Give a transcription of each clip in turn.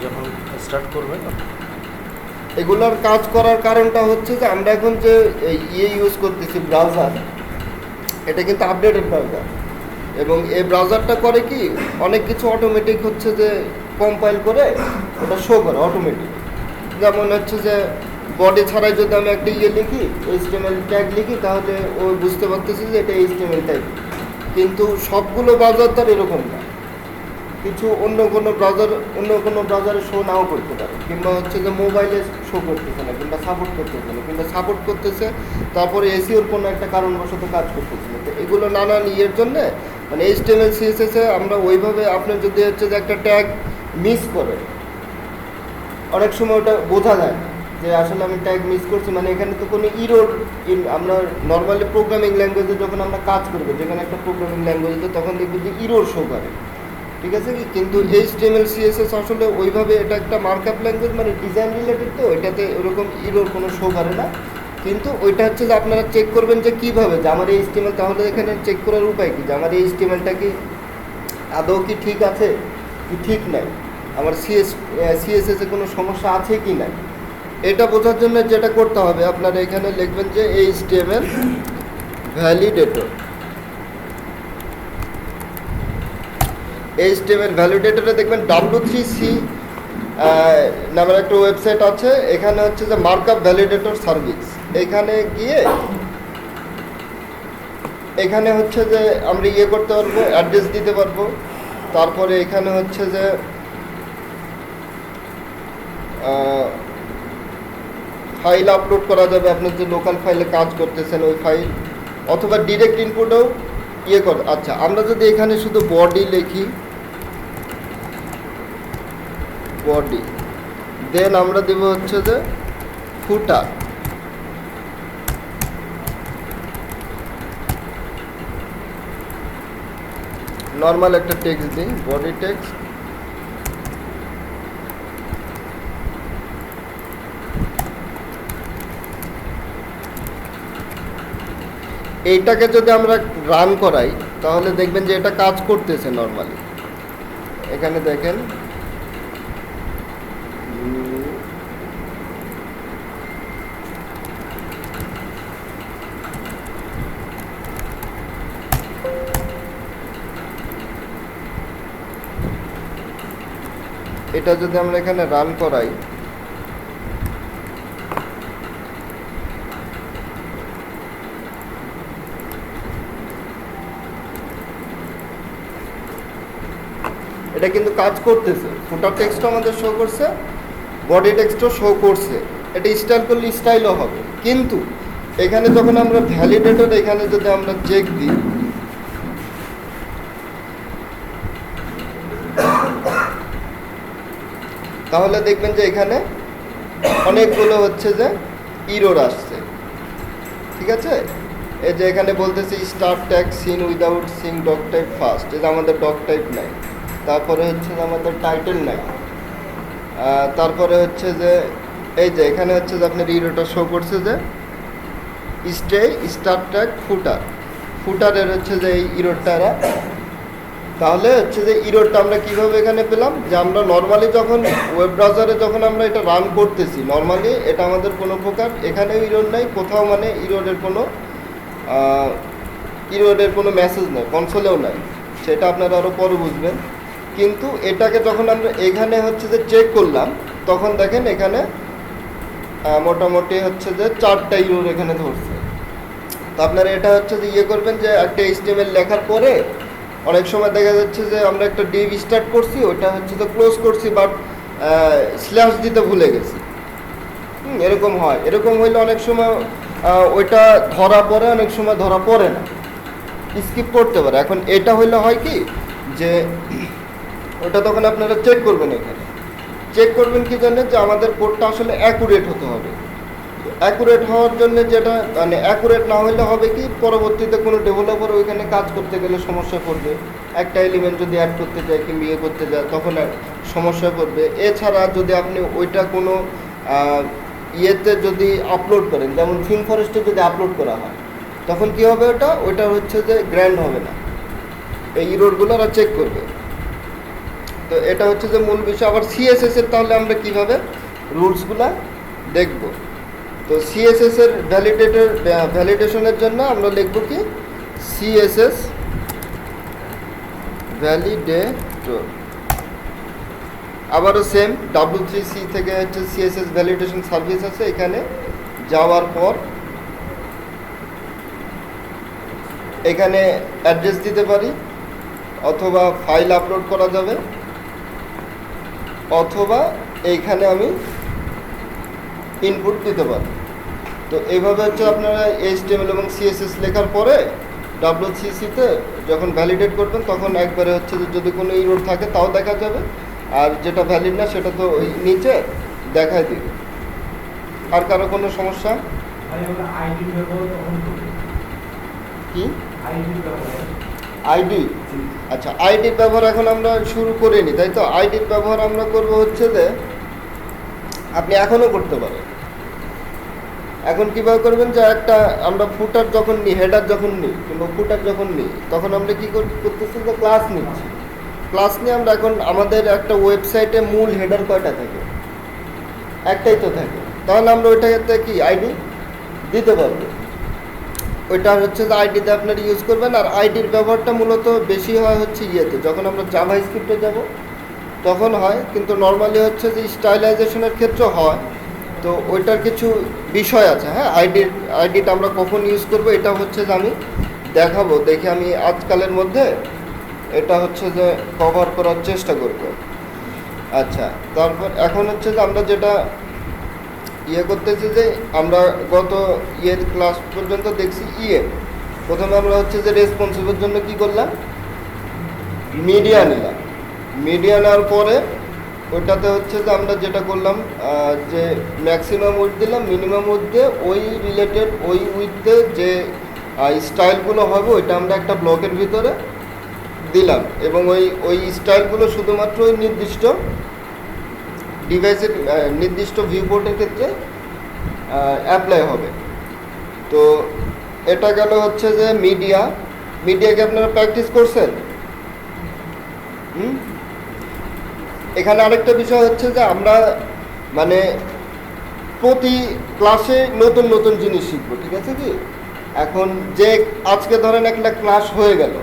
যখন স্টার্ট করবেন এগুলোর কাজ করার কারণটা হচ্ছে যে আমরা এখন যে ইউজ করতেছি ব্রাউজার, এটা কিন্তু আপডেটেড ব্রাউজার, এবং এই ব্রাউজারটা করে কি অনেক কিছু অটোমেটিক হচ্ছে যে কম্পাইল করে ওটা শো করে অটোমেটিক। যেমন হচ্ছে যে বডি ছাড়াই যদি আমি একটা লিখি, HTML ট্যাগ লিখি, তাহলে ও বুঝতে পারতেছি যে এটা HTML ট্যাগ। কিন্তু সবগুলো ব্রাউজার তো এরকম না, কিছু অন্য কোনো ব্রাউজারে শো নাও করতে পারে, কিংবা হচ্ছে যে মোবাইলে শো করতেছে না, কিংবা সাপোর্ট করতেছে না, কিংবা সাপোর্ট করতেছে তারপরে এসিওর কোনো একটা কারণবশত কাজ করতেছে না। তো এগুলো নানান ইয়ের জন্যে মানে HTML CSS-এ আমরা ওইভাবে আপনার যদি হচ্ছে যে একটা ট্যাগ মিস করে, অনেক সময় ওটা বোঝা যায় না যে আসলে আমি ট্যাগ মিস করছি, মানে এখানে তো কোনো ইরোর। আমরা নর্মালি প্রোগ্রামিং ল্যাঙ্গুয়েজে যখন আমরা কাজ করবো, যেখানে একটা প্রোগ্রামিং ল্যাঙ্গুয়েজে, তখন দেখবো যে ইরোর শো করে, ঠিক আছে কি। কিন্তু HTML CSS আসলে ওইভাবে এটা একটা মার্কআপ ল্যাঙ্গুয়েজ, মানে ডিজাইন রিলেটেড, তো এটাতে ওরকম ইরোর কোনো শো করে না। কিন্তু ওইটা হচ্ছে যে আপনারা চেক করবেন যে কীভাবে যে আমার HTML, তাহলে এখানে চেক করার উপায় কী যে আমার HTML-টা কি আদৌ কি ঠিক আছে কি ঠিক নাই, আমার CSS-এ কোনো সমস্যা আছে কি নাই, এটা বোঝার জন্য যেটা করতে হবে আপনারা এখানে লিখবেন যে HTML ভ্যালিডেটর। HTML ভ্যালিডেটরে দেখবেন W3C নামের একটা ওয়েবসাইট আছে, এখানে হচ্ছে যে মার্কআপ ভ্যালিডেটর সার্ভিস। এখানে গিয়ে এখানে হচ্ছে যে আমরা করতে পারবো, অ্যাড্রেস দিতে পারবো। তারপরে এখানে হচ্ছে যে ফাইল আপলোড করা যাবে, আপনার যে লোকাল ফাইলে কাজ করতেছেন ওই ফাইল, অথবা ডিরেক্ট ইনপুটও করে। আচ্ছা, আমরা যদি এখানে শুধু বডি লিখি, বডি, দেন আমরা দেব হচ্ছে যে ফুটার, নর্মাল একটা টেক্সট দিই, বডি টেক্সট। এইটাকে যদি আমরা রান করাই, তাহলে দেখবেন যে এটা কাজ করতেছে নর্মালি। এখানে দেখেন এটা যদি আমরা এখানে রান করাই, এটা কিন্তু কাজ করতেছে। ফুটার টেক্সটও আমাদের শো করছে, বডি টেক্সটও শো করছে। এটা স্টাইল করলে স্টাইলও হবে। কিন্তু এখানে যখন আমরা ভ্যালিডেটর এখানে যদি আমরা চেক দিই, তাহলে দেখবেন যে এখানে অনেকগুলো হচ্ছে যে ইরোর আসছে, ঠিক আছে। এই যে এখানে বলতেছে start tag seen without seeing doc type first, এটা আমাদের ডক টাইপ নাই। তারপরে হচ্ছে যে আমাদের টাইটেল নাই। তারপরে হচ্ছে যে এই যে এখানে হচ্ছে যে আপনার ইরোটা শো করছে যে স্টার ট্যাগ ফুটার, ফুটারের হচ্ছে যে এই ইরোরটা। তাহলে হচ্ছে যে ইরোরটা আমরা কীভাবে এখানে পেলাম, যে আমরা নর্মালি যখন ওয়েব ব্রাউজারে যখন আমরা এটা রান করতেছি, নর্মালি এটা আমাদের কোনো প্রকার এখানেও ইরোর নাই কোথাও, মানে ইরোরের কোনো মেসেজ নেই, কনসোলেও নাই, সেটা আপনারা আরও পরে বুঝবেন। কিন্তু এটাকে যখন আমরা এখানে হচ্ছে যে চেক করলাম, তখন দেখেন এখানে মোটামুটি হচ্ছে যে 4টা ইরোর এখানে ধরছে। তো আপনারা এটা হচ্ছে যে করবেন যে একটা HTML লেখার পরে অনেক সময় দেখা যাচ্ছে যে আমরা একটা ডিভ স্টার্ট করছি, ওইটা হচ্ছে তো ক্লোজ করছি, বাট স্ল্যাশ দিতে ভুলে গেছি। এরকম হয়। এরকম হইলে অনেক সময় ওইটা ধরা পড়ে, অনেক সময় ধরা পড়ে না, স্কিপ করতে পারে। এখন এটা হইলে হয় কি যে ওটা তখন আপনারা চেক করবেন, এখানে চেক করবেন কি জন্য, যে আমাদের কোডটা আসলে অ্যাকুরেট হতে হবে। অ্যাকুরেট হওয়ার জন্য যেটা মানে অ্যাকুরেট না হলে হবে কি, পরবর্তীতে কোনো ডেভেলপার ওইখানে কাজ করতে গেলে সমস্যা পড়বে। একটা এলিমেন্ট যদি অ্যাড করতে যায় কিংবা করতে যায়, তখন সমস্যা পড়বে। এছাড়া যদি আপনি ওইটা কোনো ইয়েতে যদি আপলোড করেন, যেমন থিম ফরেস্টে যদি আপলোড করা হয়, তখন কি হবে, ওইটা হচ্ছে যে গ্র্যান্ড হবে না, এই ইরোরগুলো ওরা চেক করবে। তো এটা হচ্ছে যে মূল বিষয়। আবার সিএসএস এর তাহলে আমরা কিভাবে রুলসগুলা দেখব। তো সিএসএস এর ভ্যালিডেশনের জন্য আমরা লিখব কি সিএসএস ভ্যালিডেটর। আবারও সেম W3C থেকে হচ্ছে সিএসএস ভ্যালিডেশন সার্ভিস আছে, এখানে যাওয়ার পর এখানে অ্যাড্রেস দিতে পারি, অথবা ফাইল আপলোড করা যাবে, অথবা এইখানে আমি ইনপুট দিতে পারি। তো এইভাবে হচ্ছে আপনারা HTML এবং CSS লেখার পরে W3C-তে যখন ভ্যালিডেট করবেন তখন একবারে হচ্ছে যে যদি কোনো ইরর থাকে তাও দেখা যাবে, আর যেটা ভ্যালিড না সেটা তো ওই নিচে দেখায় দিবে। আর কারো কোনো সমস্যা? কি আইডি? আচ্ছা, আইডির ব্যবহার এখন আমরা শুরু করিনি, তাই তো? আইডির ব্যবহার আমরা করব হচ্ছে যে আপনি এখনও করতে পারেন। এখন কীভাবে করবেন, যে একটা আমরা ফুটার যখন নিই, হেডার যখন নিই কিংবা ফুটার যখন নিই, তখন আমরা কী করতেছি, যে ক্লাস নিচ্ছি। ক্লাস নিয়ে আমরা এখন আমাদের একটা ওয়েবসাইটে মূল হেডার কয়টা থাকে? একটাই তো থাকে। তাহলে আমরা ওইটাতে কি আইডি দিতে পারবো। ওইটা হচ্ছে যে আইডিতে আপনারা ইউজ করবেন। আর আইডির ব্যবহারটা মূলত বেশি হয় হচ্ছে ইয়েতে, যখন আমরা জাভা স্ক্রিপ্টে যাব তখন হয়, কিন্তু নর্মালি হচ্ছে যে স্টাইলাইজেশনের ক্ষেত্রে হয়। তো ওইটার কিছু বিষয় আছে। হ্যাঁ, আইডিটা আমরা কখন ইউজ করব এটা হচ্ছে যে আমি দেখাবো। দেখি আমি আজকালের মধ্যে এটা হচ্ছে যে কভার করার চেষ্টা করব। আচ্ছা, তারপর এখন হচ্ছে যে আমরা যেটা করতেছি, যে আমরা গত ক্লাস পর্যন্ত দেখছি প্রথমে আমরা হচ্ছে যে রেসপন্সিভের জন্য কি করলাম, মিডিয়া নিলাম। মিডিয়া নেওয়ার পরে ওইটাতে হচ্ছে যে আমরা যেটা করলাম, যে ম্যাক্সিমাম উইথ দিলাম, মিনিমাম উইথ দিয়ে ওই রিলেটেড ওই উইথে যে স্টাইলগুলো হবে ওইটা আমরা একটা ব্লকের ভিতরে দিলাম, এবং ওই স্টাইলগুলো শুধুমাত্র ওই নির্দিষ্ট ডিভাইসের নির্দিষ্ট ভিউপোর্টের ক্ষেত্রে অ্যাপ্লাই হবে। তো এটা গেল হচ্ছে যে মিডিয়াকে আপনারা প্র্যাকটিস করছেন। এখানে আরেকটা বিষয় হচ্ছে যে আমরা মানে প্রতি ক্লাসে নতুন নতুন জিনিস শিখবো, ঠিক আছে কি? এখন যে আজকে ধরেন একটা ক্লাস হয়ে গেল,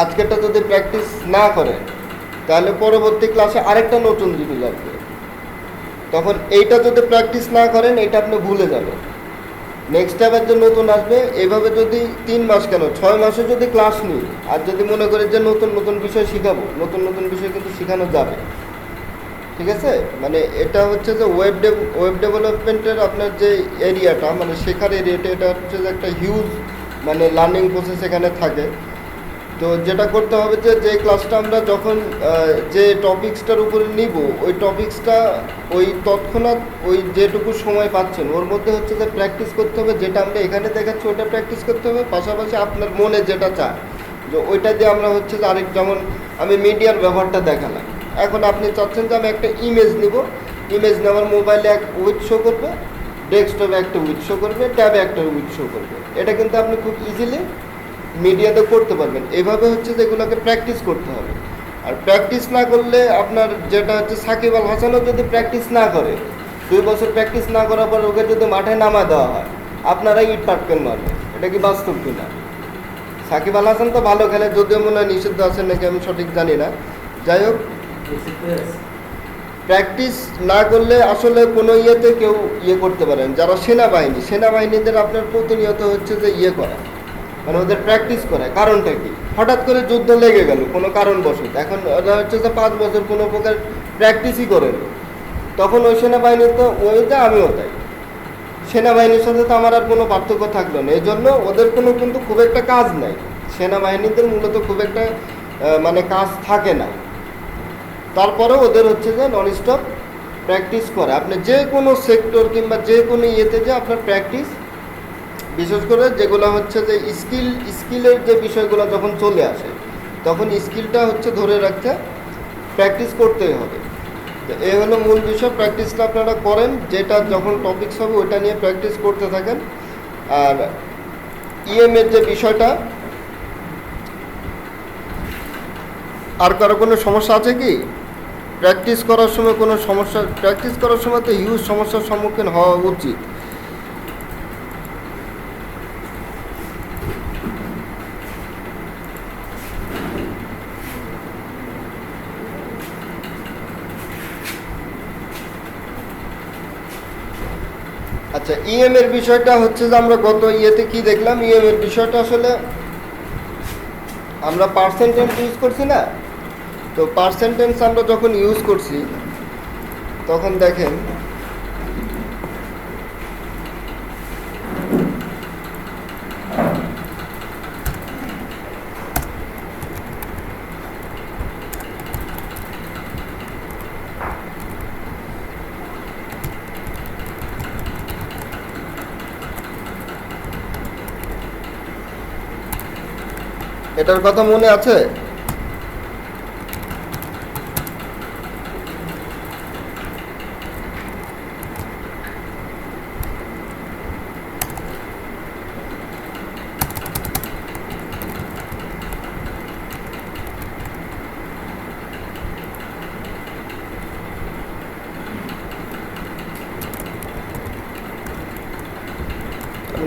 আজকেরটা যদি প্র্যাকটিস না করেন তাহলে পরবর্তী ক্লাসে আরেকটা নতুন জিনিস আসবে। তখন এইটা যদি প্র্যাকটিস না করেন এটা আপনি ভুলে যাবেন, নেক্সট টাইম যে নতুন আসবে। এইভাবে যদি 3 মাস কেন 6 মাসে যদি ক্লাস নিই, আর যদি মনে করেন যে নতুন নতুন বিষয় শিখাবো, নতুন নতুন বিষয় কিন্তু শেখানো যাবে, ঠিক আছে? মানে এটা হচ্ছে যে ওয়েব ডেভেলপমেন্টের আপনার যে এরিয়াটা, মানে শেখার এরিয়াটা, এটা হচ্ছে যে একটা হিউজ মানে লার্নিং প্রসেস এখানে থাকে। তো যেটা করতে হবে, যে ক্লাসটা আমরা যখন যে টপিক্সটার উপরে নিব, ওই টপিক্সটা ওই তৎক্ষণাৎ ওই যেটুকু সময় পাচ্ছেন ওর মধ্যে হচ্ছে যে প্র্যাকটিস করতে হবে। যেটা আমরা এখানে দেখাচ্ছি ওটা প্র্যাকটিস করতে হবে, পাশাপাশি আপনার মনে যেটা চায় যে ওইটা দিয়ে আমরা হচ্ছে যে যেমন আমি মিডিয়ার ব্যবহারটা দেখালাম। এখন আপনি চাচ্ছেন যে আমি একটা ইমেজ নিব, ইমেজ নেওয়ার মোবাইলে এক উইথ শো করবে, ডেস্কটপে একটা উইথ শো করবে, ট্যাবে একটা উইথ শো করবে। এটা কিন্তু আপনি খুব ইজিলি মিডিয়াতে করতে পারবেন। এভাবে হচ্ছে যে এগুলোকে প্র্যাকটিস করতে হবে। আর প্র্যাকটিস না করলে আপনার যেটা হচ্ছে সাকিব আল হাসানও যদি প্র্যাকটিস না করে, 2 বছর প্র্যাকটিস না করার পর ওকে যদি মাঠে নামা দেওয়া হয়, আপনারা ইট পাটকেন মারবে। এটা কি বাস্তব কিনা? সাকিব আল হাসান তো ভালো খেলে, যদিও মনে হয় নিষিদ্ধ আছে নাকি আমি সঠিক জানি না। যাই হোক, প্র্যাকটিস না করলে আসলে কোনো ইয়েতে কেউ করতে পারেন। যারা সেনাবাহিনীদের আপনার প্রতিনিয়ত হচ্ছে যে করা, মানে ওদের প্র্যাকটিস করে। কারণটা কি? হঠাৎ করে যুদ্ধ লেগে গেল কোনো কারণবশত, এখন ওরা হচ্ছে যে 5 বছর কোনো প্রকার প্র্যাকটিসই করেন, তখন ওই সেনাবাহিনী তো ওইটা আমিও তাই, সেনাবাহিনীর সাথে তো আমার আর কোনো পার্থক্য থাকলো না। এই জন্য ওদের কোনো কিন্তু খুব একটা কাজ নাই, সেনাবাহিনীদের মূলত খুব একটা মানে কাজ থাকে না। তারপরেও ওদের হচ্ছে যে নন স্টপ প্র্যাকটিস করে। আপনি যে কোনো সেক্টর কিংবা যে কোনো ইয়েতে যে আপনার প্র্যাকটিস, বিশেষ করে যেগুলো হচ্ছে যে স্কিলের যে বিষয়গুলো যখন চলে আসে, তখন স্কিলটা হচ্ছে ধরে রাখতে প্র্যাকটিস করতেই হবে। তো এই হলো মূল বিষয়। প্র্যাকটিসটা আপনারা করেন, যেটা যখন টপিকস হবে ওইটা নিয়ে প্র্যাকটিস করতে থাকেন। আর ইএমের যে বিষয়টা, আর কারো কোনো সমস্যা আছে কি? প্র্যাকটিস করার সময় কোনো সমস্যা, প্র্যাকটিস করার সময় তো হিউজ সমস্যার সম্মুখীন হওয়া উচিত। আচ্ছা, ইএম এর বিষয়টা হচ্ছে যে আমরা গত ইয়েতে কি দেখলাম, ইএম এর বিষয়টা আসলে আমরা পার্সেন্টেজ ইউজ করছি না, তো পার্সেন্টেজ আমরা যখন ইউজ করছি তখন দেখেন এটার কথা মনে আছে?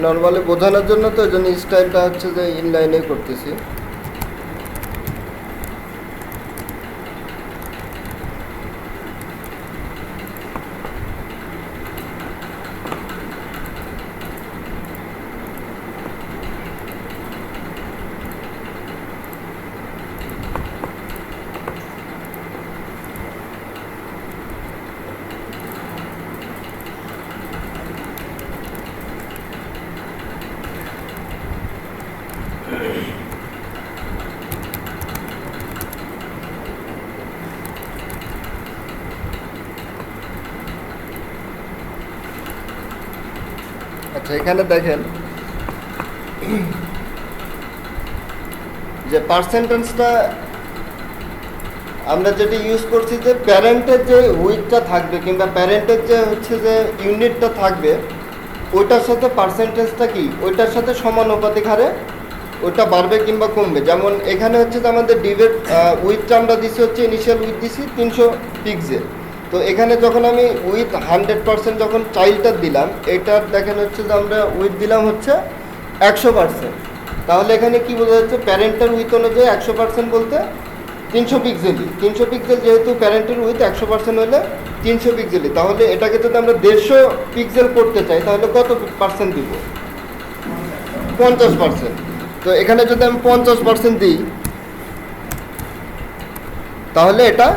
নর্মালি বোঝানোর জন্য তো এই জন্য স্টাইলটা হচ্ছে যে ইনলাইনে করতেছি। আচ্ছা, এখানে দেখেন যে পার্সেন্টেজটা আমরা যেটা ইউজ করছি যে প্যারেন্টের যে উইথটা থাকবে কিংবা প্যারেন্টের যে হচ্ছে যে ইউনিটটা থাকবে ওইটার সাথে পার্সেন্টেজটা কি ওইটার সাথে সমানুপাতিক হারে ওইটা বাড়বে কিংবা কমবে। যেমন এখানে হচ্ছে যে আমাদের ডিবেট উইথটা আমরা দিছি হচ্ছে ইনিশিয়াল উইথ দিছি 300 পিক্সেল, তো এখানে যখন আমি উইথ 100% যখন চাইল্ডটা দিলাম, এটার দেখেন হচ্ছে যে আমরা উইথ দিলাম হচ্ছে 100%, তাহলে এখানে কি বোঝা যাচ্ছে প্যারেন্টের উইথ অনুযায়ী 100% বলতে 300 পিক্সেলই, 300 পিক্সেল যেহেতু প্যারেন্টের উইথ 100% হলে 300 পিক্সেলই, তাহলে এটাকে যদি আমরা 150 পিক্সেল করতে চাই তাহলে কত পার্সেন্ট দিব? 50%। তো এখানে যদি আমি 50% দিই তাহলে এটা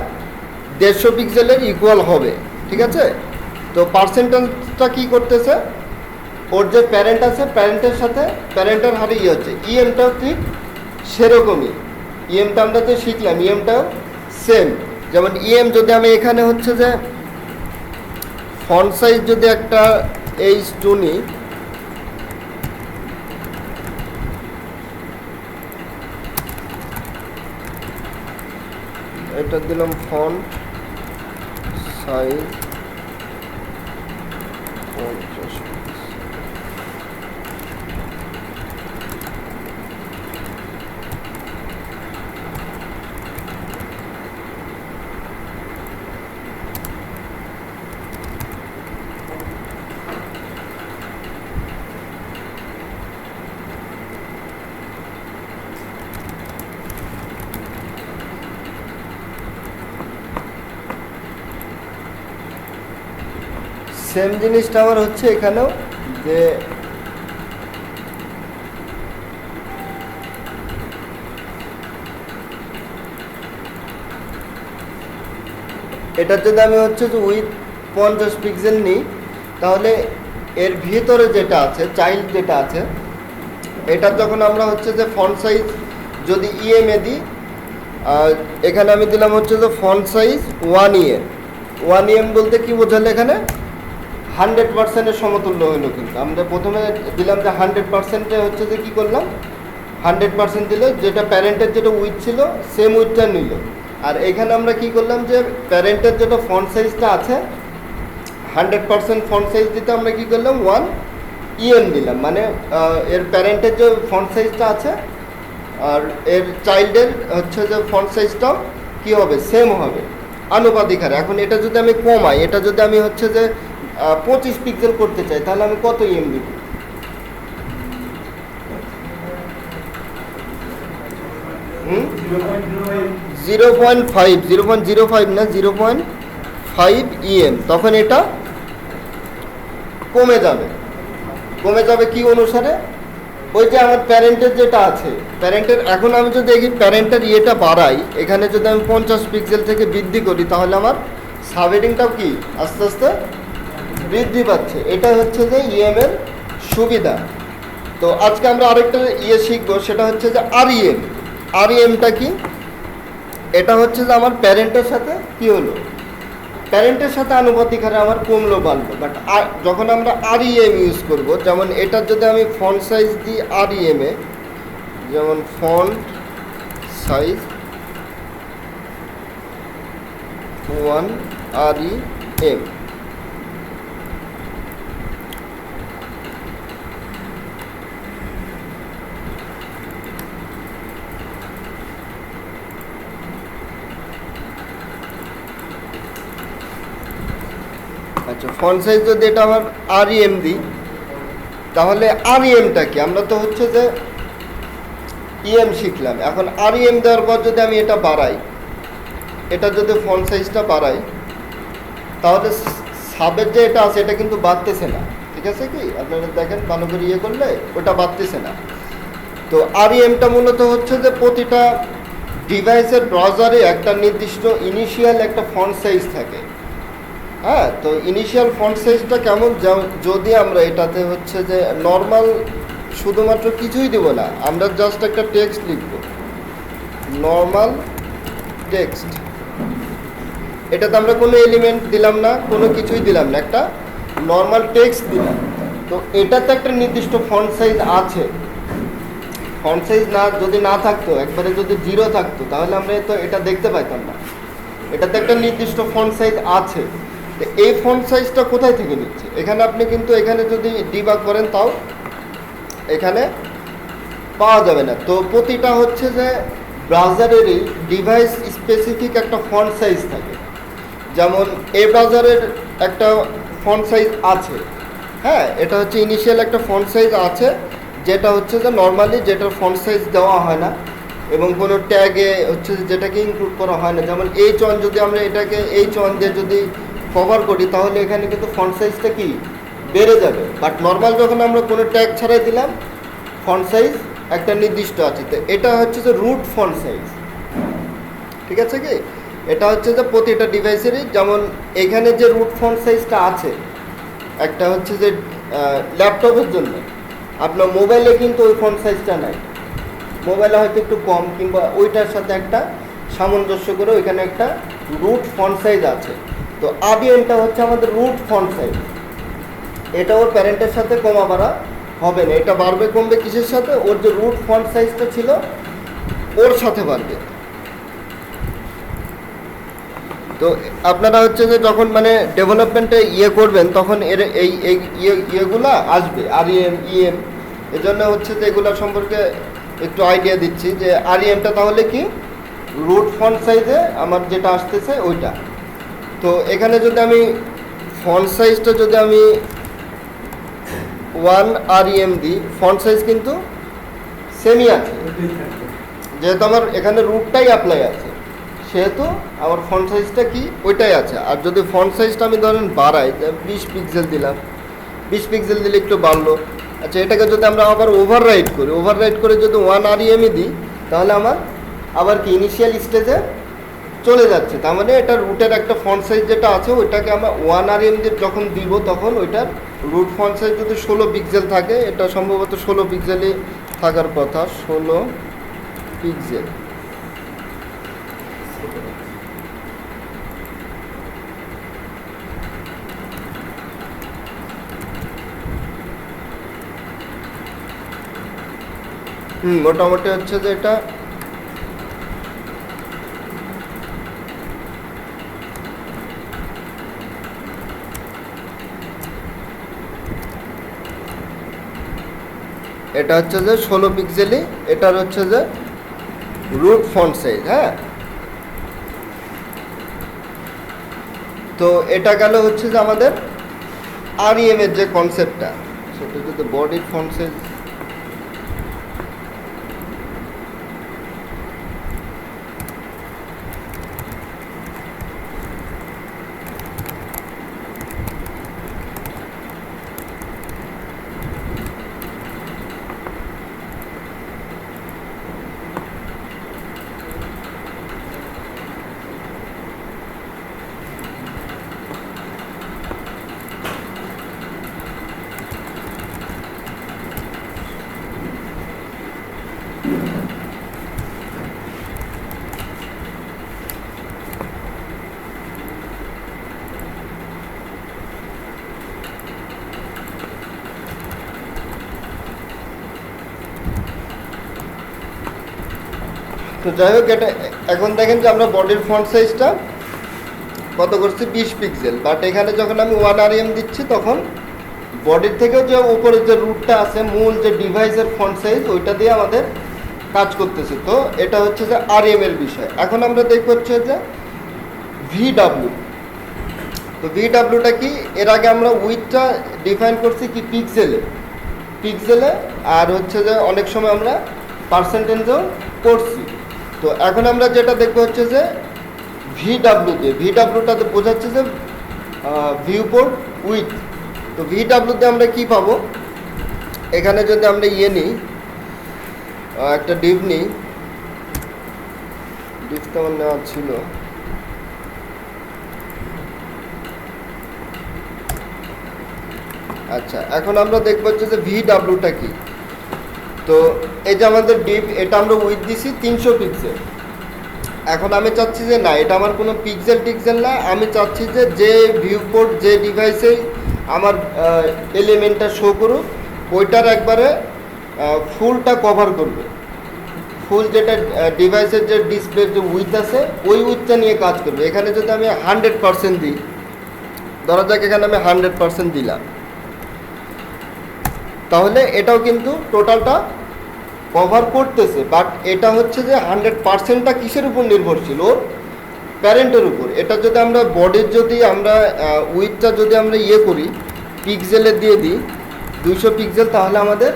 150 পিক্সেলের ইকুয়াল হবে, ঠিক আছে? তো পার্সেন্টেজটা কি করতেছে, ওর যে প্যারেন্ট আছে প্যারেন্টের সাথে প্যারেন্টের হারে হচ্ছে, ইএমটাও ঠিক সেরকমই, ইএমটা আমরা যে শিখলাম ইএমটাও সেম। যেমন ইএম যদি আমি এখানে হচ্ছে যে ফন্ট সাইজ যদি একটা H2 নিই, এটা দিলাম ফন্ট সাইজ 50, সেম জিনিসটা আমার হচ্ছে এখানেও যে এটার যদি আমি হচ্ছে যে উইথ 50 পিক্সেল নিই তাহলে এর ভিতরে যেটা আছে চাইল্ড যেটা আছে এটার যখন আমরা হচ্ছে যে ফন্ট সাইজ যদি ইএমএ দিই, এখানে আমি দিলাম হচ্ছে যে ফন্ট সাইজ 1EM, 1EM বলতে কি বোঝালে এখানে 100%-এর সমতুল্য হলো। কিন্তু আমরা প্রথমে দিলাম যে 100%-এ হচ্ছে যে কী করলাম 100% দিলে যেটা প্যারেন্টের যেটা উইথ ছিল সেম উইথটা নিল, আর এখানে আমরা কি করলাম যে প্যারেন্টের যেটা ফন্ট সাইজটা আছে 100% ফন্ট সাইজ দিতে আমরা কি করলাম 1EM দিলাম, মানে এর প্যারেন্টের যে ফন্ট সাইজটা আছে আর এর চাইল্ডের হচ্ছে যে ফন্ট সাইজটাও কী হবে, সেম হবে, আনুপাতিক হারে। এখন এটা যদি আমি কমাই, এটা যদি আমি হচ্ছে যে 25 পিক্সেল করতে চাই, তাহলে আমি কত ইএম দিব? হুম, 0.5, 0.05 না, 0.5 ইএম। তখন এটা কমে যাবে। কমে যাবে কি অনুসারে? ওই যে আমার প্যারেন্টের যেটা আছে, প্যারেন্টের, এখন আমি যদি এই প্যারেন্টের ইয়েটা বাড়াই, এখানে যদি আমি 50 পিক্সেল থেকে বৃদ্ধি করি, তাহলে আমার সাবহেডিংটাও কি আস্তে আস্তে বৃদ্ধি পাচ্ছে। এটা হচ্ছে যে ইএম এর সুবিধা। তো আজকে আমরা আরেকটা ইয়ে শিখবো, সেটা হচ্ছে যে আরইএম। আরইএমটা কি? এটা হচ্ছে যে আমার প্যারেন্টের সাথে কি হলো, প্যারেন্টের সাথে আনুপাতিক হারে আমার কমলো বাড়লো। বাট যখন আমরা আরইএম ইউজ করব, যেমন এটার যদি আমি ফন্ট সাইজ দিই আরইএমে, যেমন ফন্ট সাইজ 1 আরইএম, আচ্ছা ফন্ট সাইজ যদি এটা আমার আরইএম দিই, তাহলে আরইএমটা কি? আমরা তো হচ্ছে যে ইএম শিখলাম। এখন আরইএম দেওয়ার পর যদি আমি এটা বাড়াই, এটা যদি ফন্ট সাইজটা বাড়াই, তাহলে সাবের যে এটা আছে এটা কিন্তু বাড়তেছে না। ঠিক আছে কি? আপনারা দেখেন ভালো করে ইয়ে করলে ওটা বাড়তেছে না। তো আরইএমটা মূলত হচ্ছে যে প্রতিটা ডিভাইসের ব্রাউজারে একটা নির্দিষ্ট ইনিশিয়াল একটা ফন্ট সাইজ থাকে। হ্যাঁ, তো ইনিশিয়াল ফন্ট সাইজটা কেমন? যদি আমরা এটাতে হচ্ছে যে নর্মাল শুধুমাত্র কিছুই দেব না, আমরা জাস্ট একটা টেক্সট লিখব, নর্মাল টেক্সট। এটাতে আমরা কোনো এলিমেন্ট দিলাম না, কোনো কিছুই দিলাম না, একটা নর্মাল টেক্সট দিলাম। তো এটাতে একটা নির্দিষ্ট ফন্ট সাইজ আছে। ফন্ট সাইজ না যদি না থাকতো, একবারে যদি 0 থাকতো, তাহলে আমরা তো এটা দেখতে পাইতাম না। এটাতে একটা নির্দিষ্ট ফন্ট সাইজ আছে। এই ফন্ট সাইজটা কোথায় থেকে নিচ্ছে? এখানে আপনি কিন্তু এখানে যদি ডিবাগ করেন, তাও এখানে পাওয়া যাবে না। তো প্রতিটা হচ্ছে যে ব্রাউজারেরই ডিভাইস স্পেসিফিক একটা ফন্ট সাইজ থাকে। যেমন এই ব্রাউজারের একটা ফন্ট সাইজ আছে, হ্যাঁ, এটা হচ্ছে ইনিশিয়াল একটা ফন্ট সাইজ আছে, যেটা হচ্ছে যে নর্মালি যেটার ফন্ট সাইজ দেওয়া হয় না এবং কোনো ট্যাগে হচ্ছে যেটাকে ইনক্লুড করা হয় না। যেমন H1 যদি আমরা এটাকে H1 দিয়ে যদি কভার করি, তাহলে এখানে কিন্তু ফন্ট সাইজটা কি বেড়ে যাবে। বাট নর্মাল যখন আমরা কোনো ট্যাগ ছাড়াই দিলাম, ফন্ট সাইজ একটা নির্দিষ্ট আছে। তো এটা হচ্ছে যে রুট ফন্ট সাইজ। ঠিক আছে কি? এটা হচ্ছে যে প্রতিটা ডিভাইসেরই, যেমন এখানে যে রুট ফন্ট সাইজটা আছে, একটা হচ্ছে যে ল্যাপটপের জন্য, আপনার মোবাইলে কিন্তু ওই ফন্ট সাইজটা নাই। মোবাইলে হয়তো একটু কম, কিংবা ওইটার সাথে একটা সামঞ্জস্য করে ওইখানে একটা রুট ফন্ট সাইজ আছে। তো আরইএমটা হচ্ছে আমাদের রুট ফন্ট সাইজ। এটা ওর প্যারেন্টের সাথে কমা বাড়া হবে না, এটা বাড়বে কমবে কিসের সাথে? ওর যে রুট ফন্ট সাইজটা ছিল ওর সাথে বাড়বে। তো আপনারা হচ্ছে যে যখন মানে ডেভেলপমেন্টে ইয়ে করবেন, তখন এর এই ইয়েগুলা আসবে, আরইএম ইএম। এজন্য হচ্ছে যে এগুলো সম্পর্কে একটু আইডিয়া দিচ্ছি যে আরইএমটা তাহলে কি, রুট ফন্ট সাইজে আমার যেটা আসতেছে ওইটা। তো এখানে যদি আমি ফন্ট সাইজটা যদি আমি 1 আরইএম দিই, ফন্ট সাইজ কিন্তু সেমই আছে, যেহেতু আমার এখানে রুটটাই অ্যাপ্লাই আছে, সেহেতু আমার ফন্ট সাইজটা কি ওইটাই আছে। আর যদি ফন্ট সাইজটা আমি ধরেন বাড়াই, 20 পিক্সেল দিলাম, 20 পিক্সেল দিলে একটু বাড়লো। আচ্ছা, এটাকে যদি আমরা আবার ওভাররাইট করি, ওভাররাইট করে যদি 1 আরইএমই দিই, তাহলে আমার আবার কি ইনিশিয়াল স্টেজে চলে যাচ্ছে। তার মানে এটা রুটের একটা ফন্ট সাইজ যেটা আছে, ওইটাকে আমরা 1 আরইএম দিয়ে যখন দিব, তখন ওইটার রুট ফন্ট সাইজ যদি 16 পিক্সেল থাকে, এটা সম্ভবত 16 পিক্সেলই থাকার কথা, 16 পিক্সেল। মোটামুটি হচ্ছে যে এটা এটা হচ্ছে যে 16 পিক্সেলই, এটার হচ্ছে যে রুট ফন্ট সাইজ। হ্যাঁ, তো এটা গেল হচ্ছে যে আমাদের আরইএম এর যে কনসেপ্টটা, সেটা যদি বডির ফন্ট সাইজ তো যাই হোক, এটা এখন দেখেন যে আমরা বডির ফন্ট সাইজটা কত করছি 20 পিক্সেল, বাট এখানে যখন আমি 1 আরএম দিচ্ছি তখন বডির থেকেও যে উপরে যে রুটটা আছে মূল যে ডিভাইসের ফন্ট সাইজ ওইটা দিয়ে আমাদের কাজ করতেছে। তো এটা হচ্ছে যে আরএম এর বিষয়। এখন আমরা দেখব হচ্ছে যে ভিডাব্লিউ। তো ভিডাব্লিউটা কি, এর আগে আমরা উইথটা ডিফাইন করছি কি পিক্সেলে, আর হচ্ছে যে অনেক সময় আমরা পার্সেন্টেজও করছি। তো এখন আমরা যেটা দেখবো হচ্ছে যে ভিডাব্লিউ দিয়ে, ভিডাব্লিউটাতে বোঝাচ্ছে যে ভিউপোর্ট উইথ। তো ভিডাব্লিউতে আমরা কি পাবো, এখানে যদি আমরা নিই একটা ডিভ নিই, ডিভটা আমার নেওয়া ছিল, আচ্ছা এখন আমরা দেখবো হচ্ছে যে ভিডাব্লিউটা কি। তো এই যে আমাদের ডিভ, এটা আমরা উইথ দিছি 300 পিক্সেল। এখন আমি চাচ্ছি যে না, এটা আমার কোনো পিক্সেল না, আমি চাচ্ছি যে যে ভিউপোর্ট যে ডিভাইসে আমার এলিমেন্টটা শো করুক ওইটার একবারে ফুলটা কভার করবে, ফুল যেটা ডিভাইসের যে ডিসপ্লের যে উইথ আছে ওই উইথটা নিয়ে কাজ করবে। এখানে যদি আমি 100% দিই, ধরা যাক এখানে আমি 100% দিলাম, তাহলে এটাও কিন্তু টোটালটা কভার করতেছে। বাট এটা হচ্ছে যে 100%টা কিসের উপর নির্ভরশীল, ওর প্যারেন্টের উপর। এটা যদি আমরা বডির যদি আমরা উইথটা যদি আমরা করি পিক্সেলে দিয়ে দিই 200 পিক্সেল, তাহলে আমাদের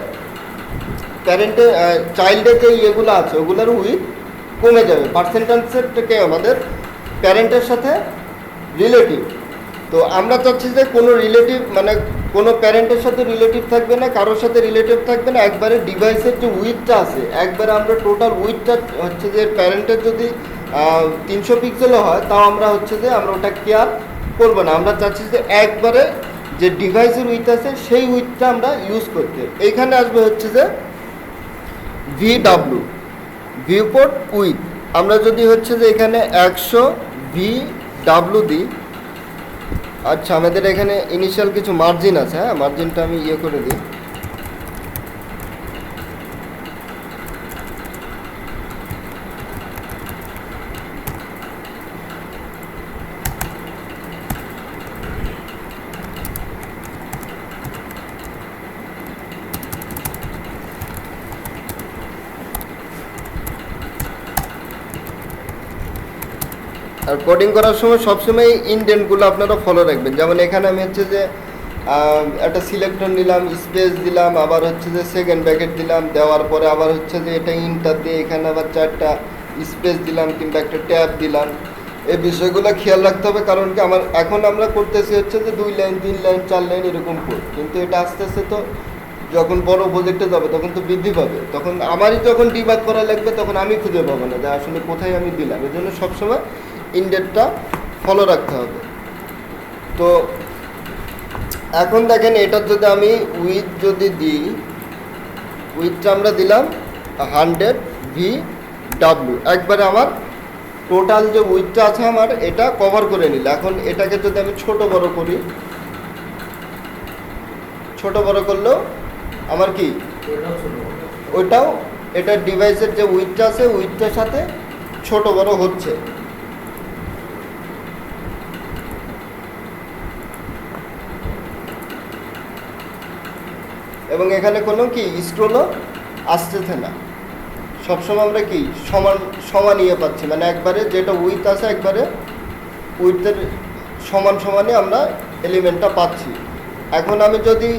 প্যারেন্টের চাইল্ডের যে ইয়েগুলো আছে ওগুলোর উইথ কমে যাবে। পার্সেন্টেজটাকে আমাদের প্যারেন্টের সাথে রিলেটিভ। তো আমরা চাচ্ছি যে কোনো রিলেটিভ মানে কোনো প্যারেন্টের সাথে রিলেটিভ থাকবে না, কারোর সাথে রিলেটিভ থাকবে না, একবারে ডিভাইসের যে উইথটা আছে একবারে আমরা টোটাল উইথটা হচ্ছে যে প্যারেন্টের যদি 300 পিক্সেলও হয় তাও আমরা হচ্ছে যে আমরা ওটা কেয়ার করবো না। আমরা চাচ্ছি যে একবারে যে ডিভাইসের উইথ আছে সেই উইথটা আমরা ইউজ করতে। এইখানে আসবে হচ্ছে যে ভিডাব্লিউ, ভিউপোর্ট উইথ। আমরা যদি হচ্ছে যে এখানে 100 ভিডাব্লিউ দিই, আচ্ছা আমাদের এখানে ইনিশিয়াল কিছু মার্জিন আছে, হ্যাঁ মার্জিনটা আমি করে দিই, আর কোডিং করার সময় সবসময় ইনডেন্টগুলো আপনারা ফলো রাখবেন। যেমন এখানে আমি হচ্ছে যে একটা সিলেক্টর নিলাম, স্পেস দিলাম, আবার হচ্ছে যে সেকেন্ড ব্র্যাকেট দিলাম, দেওয়ার পরে আবার হচ্ছে যে এটা ইন্টার দিয়ে এখানে আবার 4টা স্পেস দিলাম কিংবা একটা ট্যাব দিলাম। এই বিষয়গুলো খেয়াল রাখতে হবে, কারণ কি আমার এখন আমরা করতেছি হচ্ছে যে 2 লাইন 3 লাইন 4 লাইন এরকম কোড, কিন্তু এটা আস্তে আস্তে তো যখন বড় প্রজেক্টে যাবে তখন তো বৃদ্ধি পাবে, তখন আমারই যখন ডিবাগ করা লাগবে তখন আমি খুঁজে পাবো না যে আসলে কোথায় আমি দিলাম। এই জন্য সবসময় ইনডেটটা ফলো রাখতে হবে। তো এখন দেখেন এটা যদি আমি উইথ যদি দিই, উইথটা আমরা দিলাম 100 ভিডাব্লিউ, একবারে আমার টোটাল যে উইথটা আছে আমার এটা কভার করে নিল। এখন এটাকে যদি আমি ছোট বড় করি, ছোট বড় করলেও আমার কি ওইটাও এটা ডিভাইসের যে উইথটা আছে উইথটার সাথে ছোট বড় হচ্ছে। এবং এখানে কোনো কি স্ক্রলও আসতেছে না, সবসময় আমরা কি সমান সমান ইয়ে পাচ্ছি, মানে একবারে যেটা উইথ আছে একবারে উইথের সমান সমানই আমরা এলিমেন্টটা পাচ্ছি। এখন আমি যদি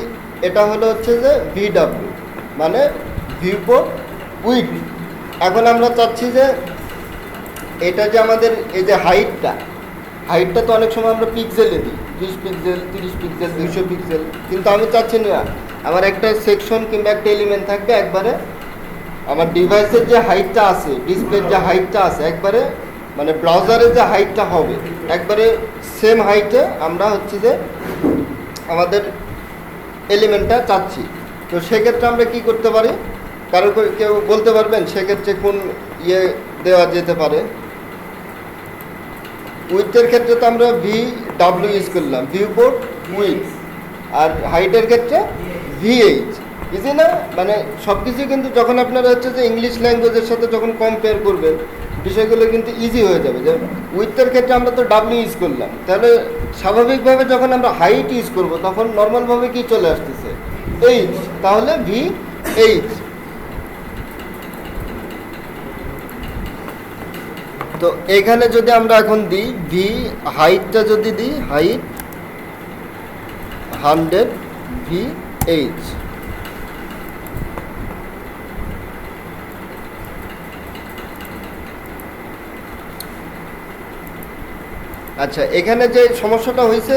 এটা হলো হচ্ছে যে ভিডাব্লিউ মানে ভিউপোর্ট উইথ, এখন আমরা চাচ্ছি যে এটা যে আমাদের এই যে হাইটটা তো অনেক সময় আমরা পিক্সেলে দিই, 20 পিক্সেল 30 পিক্সেল 200 পিক্সেল, কিন্তু আমি চাচ্ছি না আমার একটা সেকশন কিংবা একটা এলিমেন্ট থাকবে একবারে আমার ডিভাইসের যে হাইটটা আছে, ডিসপ্লের যে হাইটটা আছে একবারে মানে ব্রাউজারের যে হাইটটা হবে একবারে সেম হাইটে আমরা হচ্ছে যে আমাদের এলিমেন্টটা চাচ্ছি। তো সেক্ষেত্রে আমরা কি করতে পারি, কেউ বলতে পারবেন সেক্ষেত্রে কোন ইয়ে দেওয়া যেতে পারে? উইথের ক্ষেত্রে তো আমরা VW ইউজ করলাম, ভিউপোর্ট উইথ, আর হাইটের ক্ষেত্রে VH, ইজি না? মানে সব কিছু কিন্তু যখন আপনারা হচ্ছে যে ইংলিশ ল্যাঙ্গুয়েজের সাথে যখন কম্পেয়ার করবেন বিষয়গুলো কিন্তু ইজি হয়ে যাবে। যে উইথের ক্ষেত্রে আমরা তো W ইউজ করলাম, তাহলে স্বাভাবিকভাবে যখন আমরা হাইট ইউজ করব তখন নর্মালভাবে কি চলে আসতেছে H, তাহলে VH। তো এখানে যদি আমরা এখন দিই হাইটটা যদি দিই হাইট 100 VH, আচ্ছা এখানে যে সমস্যাটা হয়েছে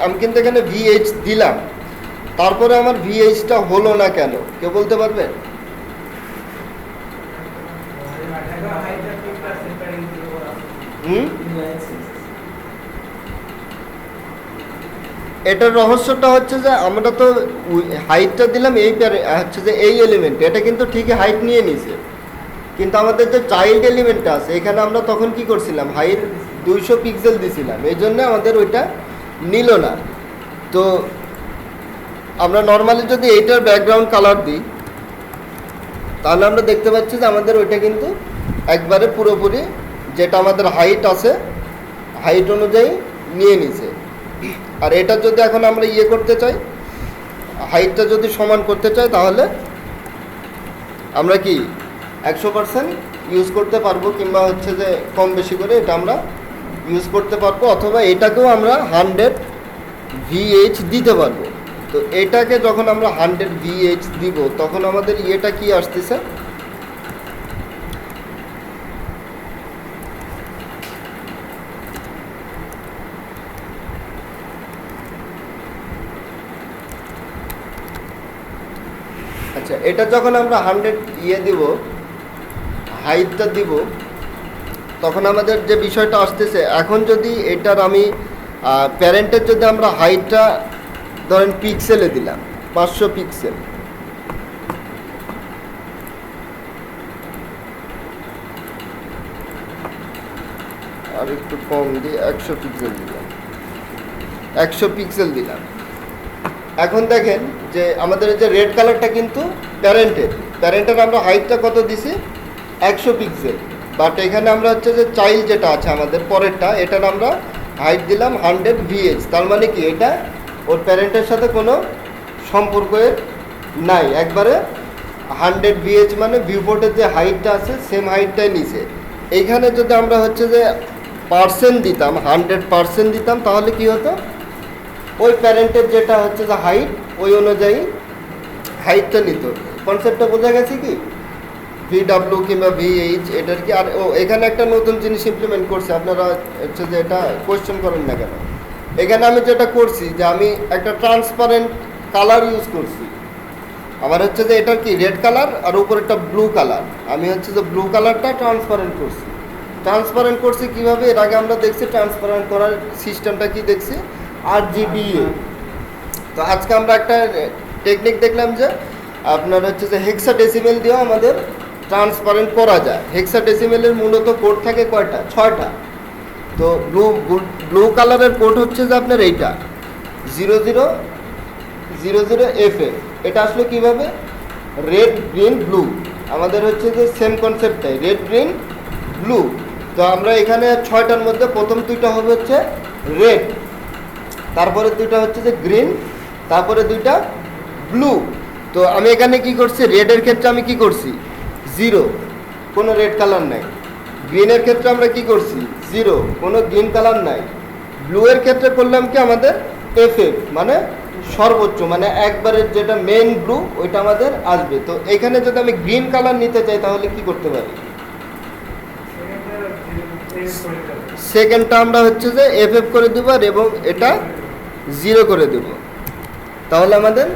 আমি কিন্তু এখানে VH দিলাম, তারপরে আমার VH-টা হলো না কেন, কেউ বলতে পারবেন? এটার রহস্যটা হচ্ছে যে আমরা তো হাইটটা দিলাম এই হচ্ছে যে এই এলিমেন্ট, এটা কিন্তু ঠিকই হাইট নিয়ে নিছে, কিন্তু আমাদের যে চাইল্ড এলিমেন্টটা আছে এখানে আমরা তখন কি করছিলাম হাইট 200 পিক্সেল দিছিলাম, এই জন্য আমাদের ওইটা নিল না। তো আমরা নর্মালি যদি এইটার ব্যাকগ্রাউন্ড কালার দিই তাহলে আমরা দেখতে পাচ্ছি যে আমাদের ওইটা কিন্তু একবারে পুরোপুরি যেটা আমাদের হাইট আছে হাইট অনুযায়ী নিয়ে নিছে। আর এটা যদি এখন আমরা ইয়ে করতে চাই, হাইটটা যদি সমান করতে চাই তাহলে আমরা কি 100% ইউজ করতে পারবো, কিংবা হচ্ছে যে কম বেশি করে এটা আমরা ইউজ করতে পারবো, অথবা এটাকেও আমরা 100 VH দিতে পারবো। তো এটাকে যখন আমরা 100 VH দিব তখন আমাদের ইয়েটা কি আসতেছে, আচ্ছা এটা যখন আমরা 100 ইয়ে দিব হাইটটা দিব তখন আমাদের যে বিষয়টা আসতেছে, এখন যদি এটার আমি প্যারেন্টের যদি আমরা হাইটটা ধরেন পিক্সেলে দিলাম 500 পিক্সেল, আর একটু কম দিয়ে 100 পিক্সেল দিলাম, 100 পিক্সেল দিলাম। এখন দেখেন যে আমাদের যে রেড কালারটা কিন্তু প্যারেন্টের আমরা হাইটটা কত দিছি 100 পিক্সেল, বাট এখানে আমরা হচ্ছে যে চাইল্ড যেটা আছে আমাদের পরেরটা এটার আমরা হাইট দিলাম 100 VH, তার মানে কি এটা ওর প্যারেন্টের সাথে কোনো সম্পর্কের নাই, একবারে 100 VH মানে ভিউপোর্টের যে হাইটটা আছে সেম হাইটটাই নিছে। এইখানে যদি আমরা হচ্ছে যে পার্সেন্ট দিতাম 100% দিতাম তাহলে কি হতো, ওই প্যারেন্টের যেটা হচ্ছে যে হাইট ওই অনুযায়ী হাইটটা নিত। কনসেপ্টটা বোঝা গেছে কি? VW কিংবা VH এটার কি। আর এখানে একটা নতুন জিনিস ইমপ্লিমেন্ট করছে, আপনারা হচ্ছে যে এটা কোয়েশ্চেন করেন না কেন, এখানে আমি যেটা করছি যে আমি একটা ট্রান্সপারেন্ট কালার ইউজ করছি। আমার হচ্ছে যে এটার কি রেড কালার আর উপর একটা ব্লু কালার, আমি হচ্ছে যে ব্লু কালারটা ট্রান্সপারেন্ট করছি কীভাবে, এর আগে আমরা দেখছি ট্রান্সপারেন্ট করার সিস্টেমটা কি দেখছি RGBA। তো আজকে আমরা একটা টেকনিক দেখলাম যে আপনার হচ্ছে যে হেক্সাডেসিমেল দিয়েও আমাদের ট্রান্সপারেন্ট করা যায়। হেক্সাডেসিমেলের মূলত কোড থাকে কয়টা? 6টা। তো ব্লু কালারের কোড হচ্ছে যে আপনার এইটা 0000FF। এটা আসলে কিভাবে, রেড গ্রিন ব্লু, আমাদের হচ্ছে যে সেম কনসেপ্টটাই রেড গ্রিন ব্লু। তো আমরা এখানে 6টার মধ্যে প্রথম 2টা হবে হচ্ছে রেড, তারপরে 2টা হচ্ছে যে গ্রিন, তারপরে 2টা ব্লু। তো আমি এখানে কি করছি, রেডের ক্ষেত্রে আমি কি করছি জিরো, কোনো রেড কালার নাই। গ্রিনের ক্ষেত্রে আমরা কি করছি, জিরো, কোনো গ্রিন কালার নাই। ব্লু এর ক্ষেত্রে করলাম কি আমাদের এফএফ, মানে সর্বোচ্চ, মানে একবারের যেটা মেইন ব্লু ওইটা আমাদের আসবে। তো এখানে যদি আমি গ্রিন কালার নিতে চাই তাহলে কি করতে পারি, সেকেন্ডটা আমরা হচ্ছে যে এফএফ করে দেবো আর এবং এটা জিরো করে দেব, তাহলে আমাদের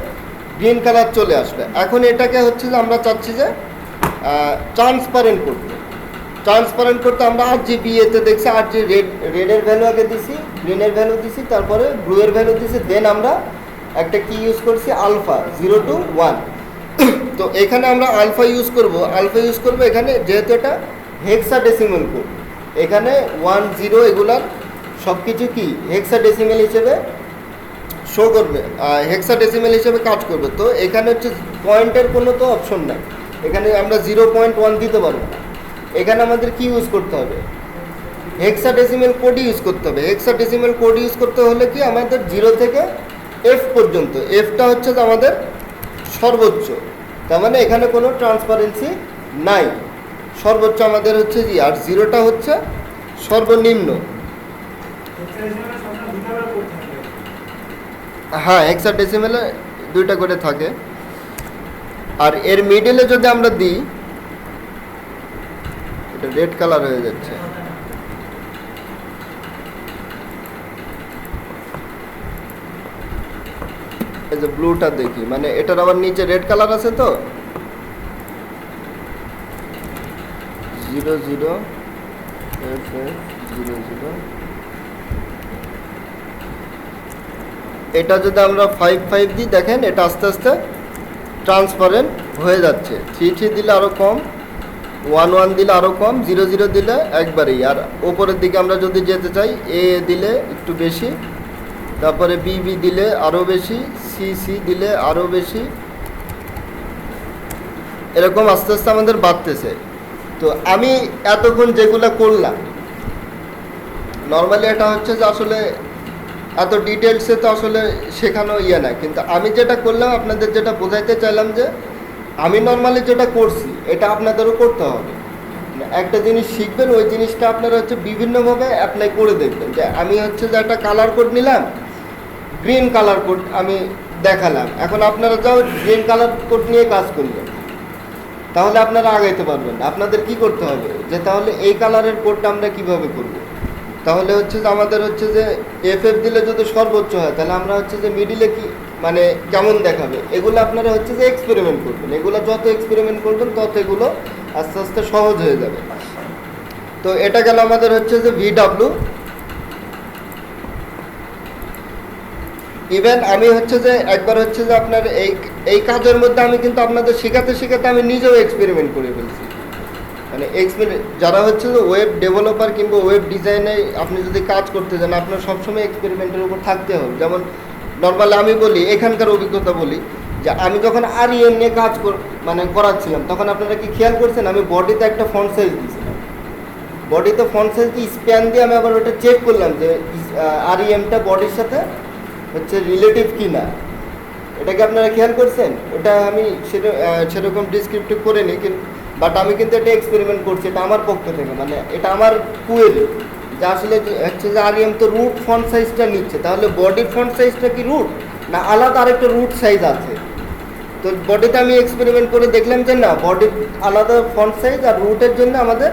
গ্রিন কালার চলে আসবে। এখন এটাকে হচ্ছে যে আমরা চাচ্ছি যে ট্রান্সপারেন্ট করতে। ট্রান্সপারেন্ট করতে আমরা আর জি বিয়েতে দেখছি, আর জি রেডের ভ্যালু আগে দিছি, গ্রিনের ভ্যালু দিছি, তারপরে ব্লু এর ভ্যালু দিছি, দেন আমরা একটা কি ইউজ করছি, আলফা 0 to 1। তো এখানে আমরা আলফা ইউজ করব, এখানে যেহেতু এটা হেক্সাডেসিমাল কোড, এখানে 1 0 এগুলার সব কিছু কি হেক্সাডেসিমাল হিসেবে শো করবে, হেক্সাডেসিমাল হিসেবে কাজ করবে। তো এখানে হচ্ছে পয়েন্টের কোনো তো অপশন নাই, এখানে আমরা 0.1 দিতে পারবো না। এখানে আমাদের কি ইউজ করতে হবে, হেক্সাডেসিমাল কোড ইউজ করতে হবে। হেক্সাডেসিমাল কোড ইউজ করতে হলে কি আমাদের 0 থেকে এফ পর্যন্ত, এফটা হচ্ছে যে আমাদের সর্বোচ্চ, তার মানে এখানে কোনো ট্রান্সপারেন্সি নাই, সর্বোচ্চ আমাদের হচ্ছে জি, আর জিরোটা হচ্ছে সর্বনিম্ন। হ্যাঁ, হেক্সাডেসিমালে 2টা করে থাকে। আর এর মিডলে যদি আমরা দিই, এটা রেড কালার হয়ে যাচ্ছে, এই যে ব্লুটা দেখি, মানে এটার আবার নিচে রেড কালার আছে, তো 0 0 F F 0 0। এটা যদি আমরা 5 5 দিই, দেখেন এটা আস্তে আস্তে ট্রান্সপারেন্ট হয়ে যাচ্ছে। 3 3 দিলে আরও কম, 1 1 দিলে আরও কম, 0 0 দিলে একবারেই। আর ওপরের দিকে আমরা যদি যেতে চাই, এ দিলে একটু বেশি, তারপরে বি বি দিলে আরও বেশি, সি সি দিলে আরও বেশি, এরকম আস্তে আস্তে আমাদের বাড়তেছে। তো আমি এতক্ষণ যেগুলো করলাম, নর্মালি এটা হচ্ছে যে আসলে এত ডিটেলসে তো আসলে শেখানো না, কিন্তু আমি যেটা করলাম আপনাদের যেটা বোঝাইতে চাইলাম যে আমি নর্মালি যেটা করছি এটা আপনাদেরও করতে হবে। একটা জিনিস শিখবেন, ওই জিনিসটা আপনারা হচ্ছে বিভিন্নভাবে অ্যাপ্লাই করে দেখবেন। যে আমি হচ্ছে যে একটা কালার কোড নিলাম, গ্রিন কালার কোড আমি দেখালাম, এখন আপনারা যাও গ্রিন কালার কোড নিয়ে কাজ করলেন, তাহলে আপনারা আগাইতে পারবেন না। আপনাদের কি করতে হবে, যে তাহলে এই কালারের কোডটা আমরা কিভাবে করব, তাহলে হচ্ছে যে আমাদের হচ্ছে যে এফএফ দিলে যদি সর্বোচ্চ হয়, তাহলে আমরা হচ্ছে যে মিডিলে কি মানে কেমন দেখাবে, এগুলো আপনারা হচ্ছে যে এক্সপেরিমেন্ট করবেন। এগুলো যত এক্সপেরিমেন্ট করবেন তত এগুলো আস্তে আস্তে সহজ হয়ে যাবে। তো এটা গেল আমাদের হচ্ছে যে VW। ইভেন আমি হচ্ছে যে একবার হচ্ছে যে আপনার এই কাজের মধ্যে আমি কিন্তু আপনাদের শেখাতে শেখাতে আমি নিজেও এক্সপেরিমেন্ট করে ফেলছি। মানে যারা হচ্ছে যে ওয়েব ডেভেলপার কিংবা ওয়েব ডিজাইনে আপনি যদি কাজ করতে যান, আপনার সবসময় এক্সপেরিমেন্টের উপর থাকতে হবে। যেমন নর্মালি আমি বলি, এখানকার অভিজ্ঞতা বলি, যে আমি যখন REM নিয়ে কাজ করাচ্ছিলাম, তখন আপনারা কি খেয়াল করছেন, আমি বডিতে একটা ফন্ট সাইজ দিয়েছিলাম, বডিতে ফন্ট সাইজ দিয়ে স্প্যান দিয়ে আমি আবার ওটা চেক করলাম যে REMটা বডির সাথে হচ্ছে রিলেটিভ কি না। এটা কি আপনারা খেয়াল করছেন? ওটা আমি সেরকম ডিসক্রিপটিভ করিনি, বাট আমি কিন্তু এটা এক্সপেরিমেন্ট করছি, এটা আমার পক্ষ থেকে, মানে এটা আমার কুয়েরি, যে আসলে হচ্ছে যে REM তো রুট ফন্ট সাইজটা নিচ্ছে, তাহলে বডির ফন্ট সাইজটা কি রুট না আলাদা আরেকটা রুট সাইজ আছে। তো বডিতে আমি এক্সপেরিমেন্ট করে দেখলাম যে না, বডির আলাদা ফন্ট সাইজ আর রুটের জন্য আমাদের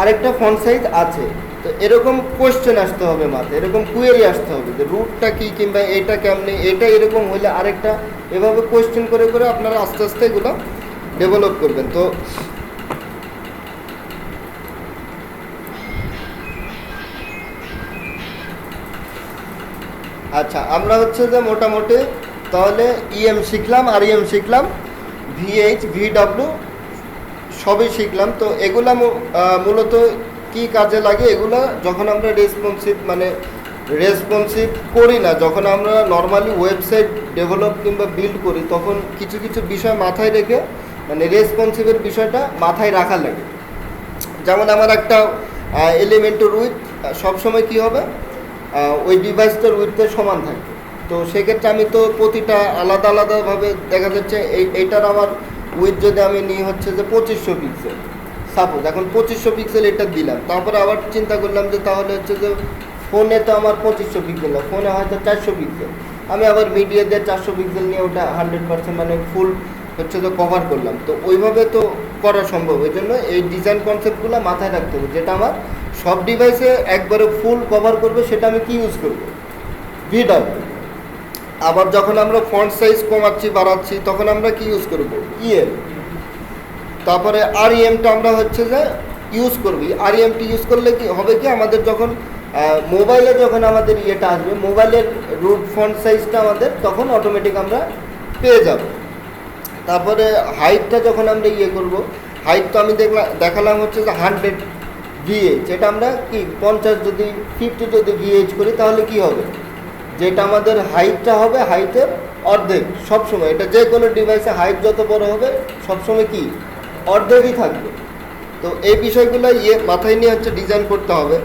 আরেকটা ফন্ট সাইজ আছে। তো এরকম কোয়েশ্চেন আসতে হবে মাথায়, এরকম কুয়েরি আসতে হবে যে রুটটা কী, কিংবা এটা কেমনে, এটা এরকম হলে আরেকটা, এভাবে কোয়েশ্চেন করে করে আপনারা আস্তে আস্তে এগুলো ডেভেলপ করবেন। তো আচ্ছা, আমরা হচ্ছে যে মোটামুটি তাহলে শিখলাম, REM শিখলাম, VH VW সবই শিখলাম। তো এগুলা মূলত কি কাজে লাগে, এগুলো যখন আমরা রেসপন্সিভ করি না, যখন আমরা নর্মালি ওয়েবসাইট ডেভেলপ কিংবা বিল্ড করি, তখন কিছু কিছু বিষয় মাথায় রেখে রেসপন্সিভের বিষয়টা মাথায় রাখা লাগে। যেমন আমার একটা এলিমেন্টের উইথ সবসময় কী হবে, ওই ডিভাইসটার উইথের সমান থাকে। তো সেক্ষেত্রে আমি তো প্রতিটা আলাদা আলাদাভাবে দেখা যাচ্ছে এইটার আমার উইথ যদি আমি নিই হচ্ছে যে 2500 পিক্সেল, সাপোজ এখন 2500 পিক্সেল এটা দিলাম, তারপরে আবার চিন্তা করলাম যে তাহলে হচ্ছে যে ফোনে তো আমার 2500 পিক্সেল না, ফোনে হয়তো 400 পিক্সেল, আমি আবার মিডিয়া দিয়ে 400 পিক্সেল নিয়ে ওটা 100% মানে ফুল হচ্ছে যে কভার করলাম। তো ওইভাবে তো করা সম্ভব, এই জন্য এই ডিজাইন কনসেপ্টগুলো মাথায় রাখতে হবে, যেটা আমার সব ডিভাইসে একবারে ফুল কভার করবে সেটা আমি কি ইউজ করব, ভিডাব্লিউ। আবার যখন আমরা ফন্ট সাইজ কমাচ্ছি বাড়াচ্ছি তখন আমরা কি ইউজ করব, ইএম। তারপরে আরইএমটা আমরা হচ্ছে যে ইউজ করবি, আরইএমটি ইউজ করলে কি হবে কি আমাদের যখন মোবাইলে যখন আমাদের ইয়েটা আসবে, মোবাইলের রুট ফন্ট সাইজটা আমাদের তখন অটোমেটিক আমরা পেয়ে যাব। তারপরে হাইটটা যখন আমরা ইয়ে করব, হাইট তো আমি দেখালাম হচ্ছে যে 100 ভিএইচ, এটা আমরা কি 50 যদি 50 যদি ভিএইচ করি তাহলে কি হবে, যেটা আমাদের হাইটটা হবে হাইটের অর্ধেক সবসময়, এটা যে কোনো ডিভাইসে হাইট যত বড় হবে সবসময় কি অর্ধেকই থাকবে। তো এই বিষয়গুলো মাথায় নিয়ে হচ্ছে ডিজাইন করতে হবে।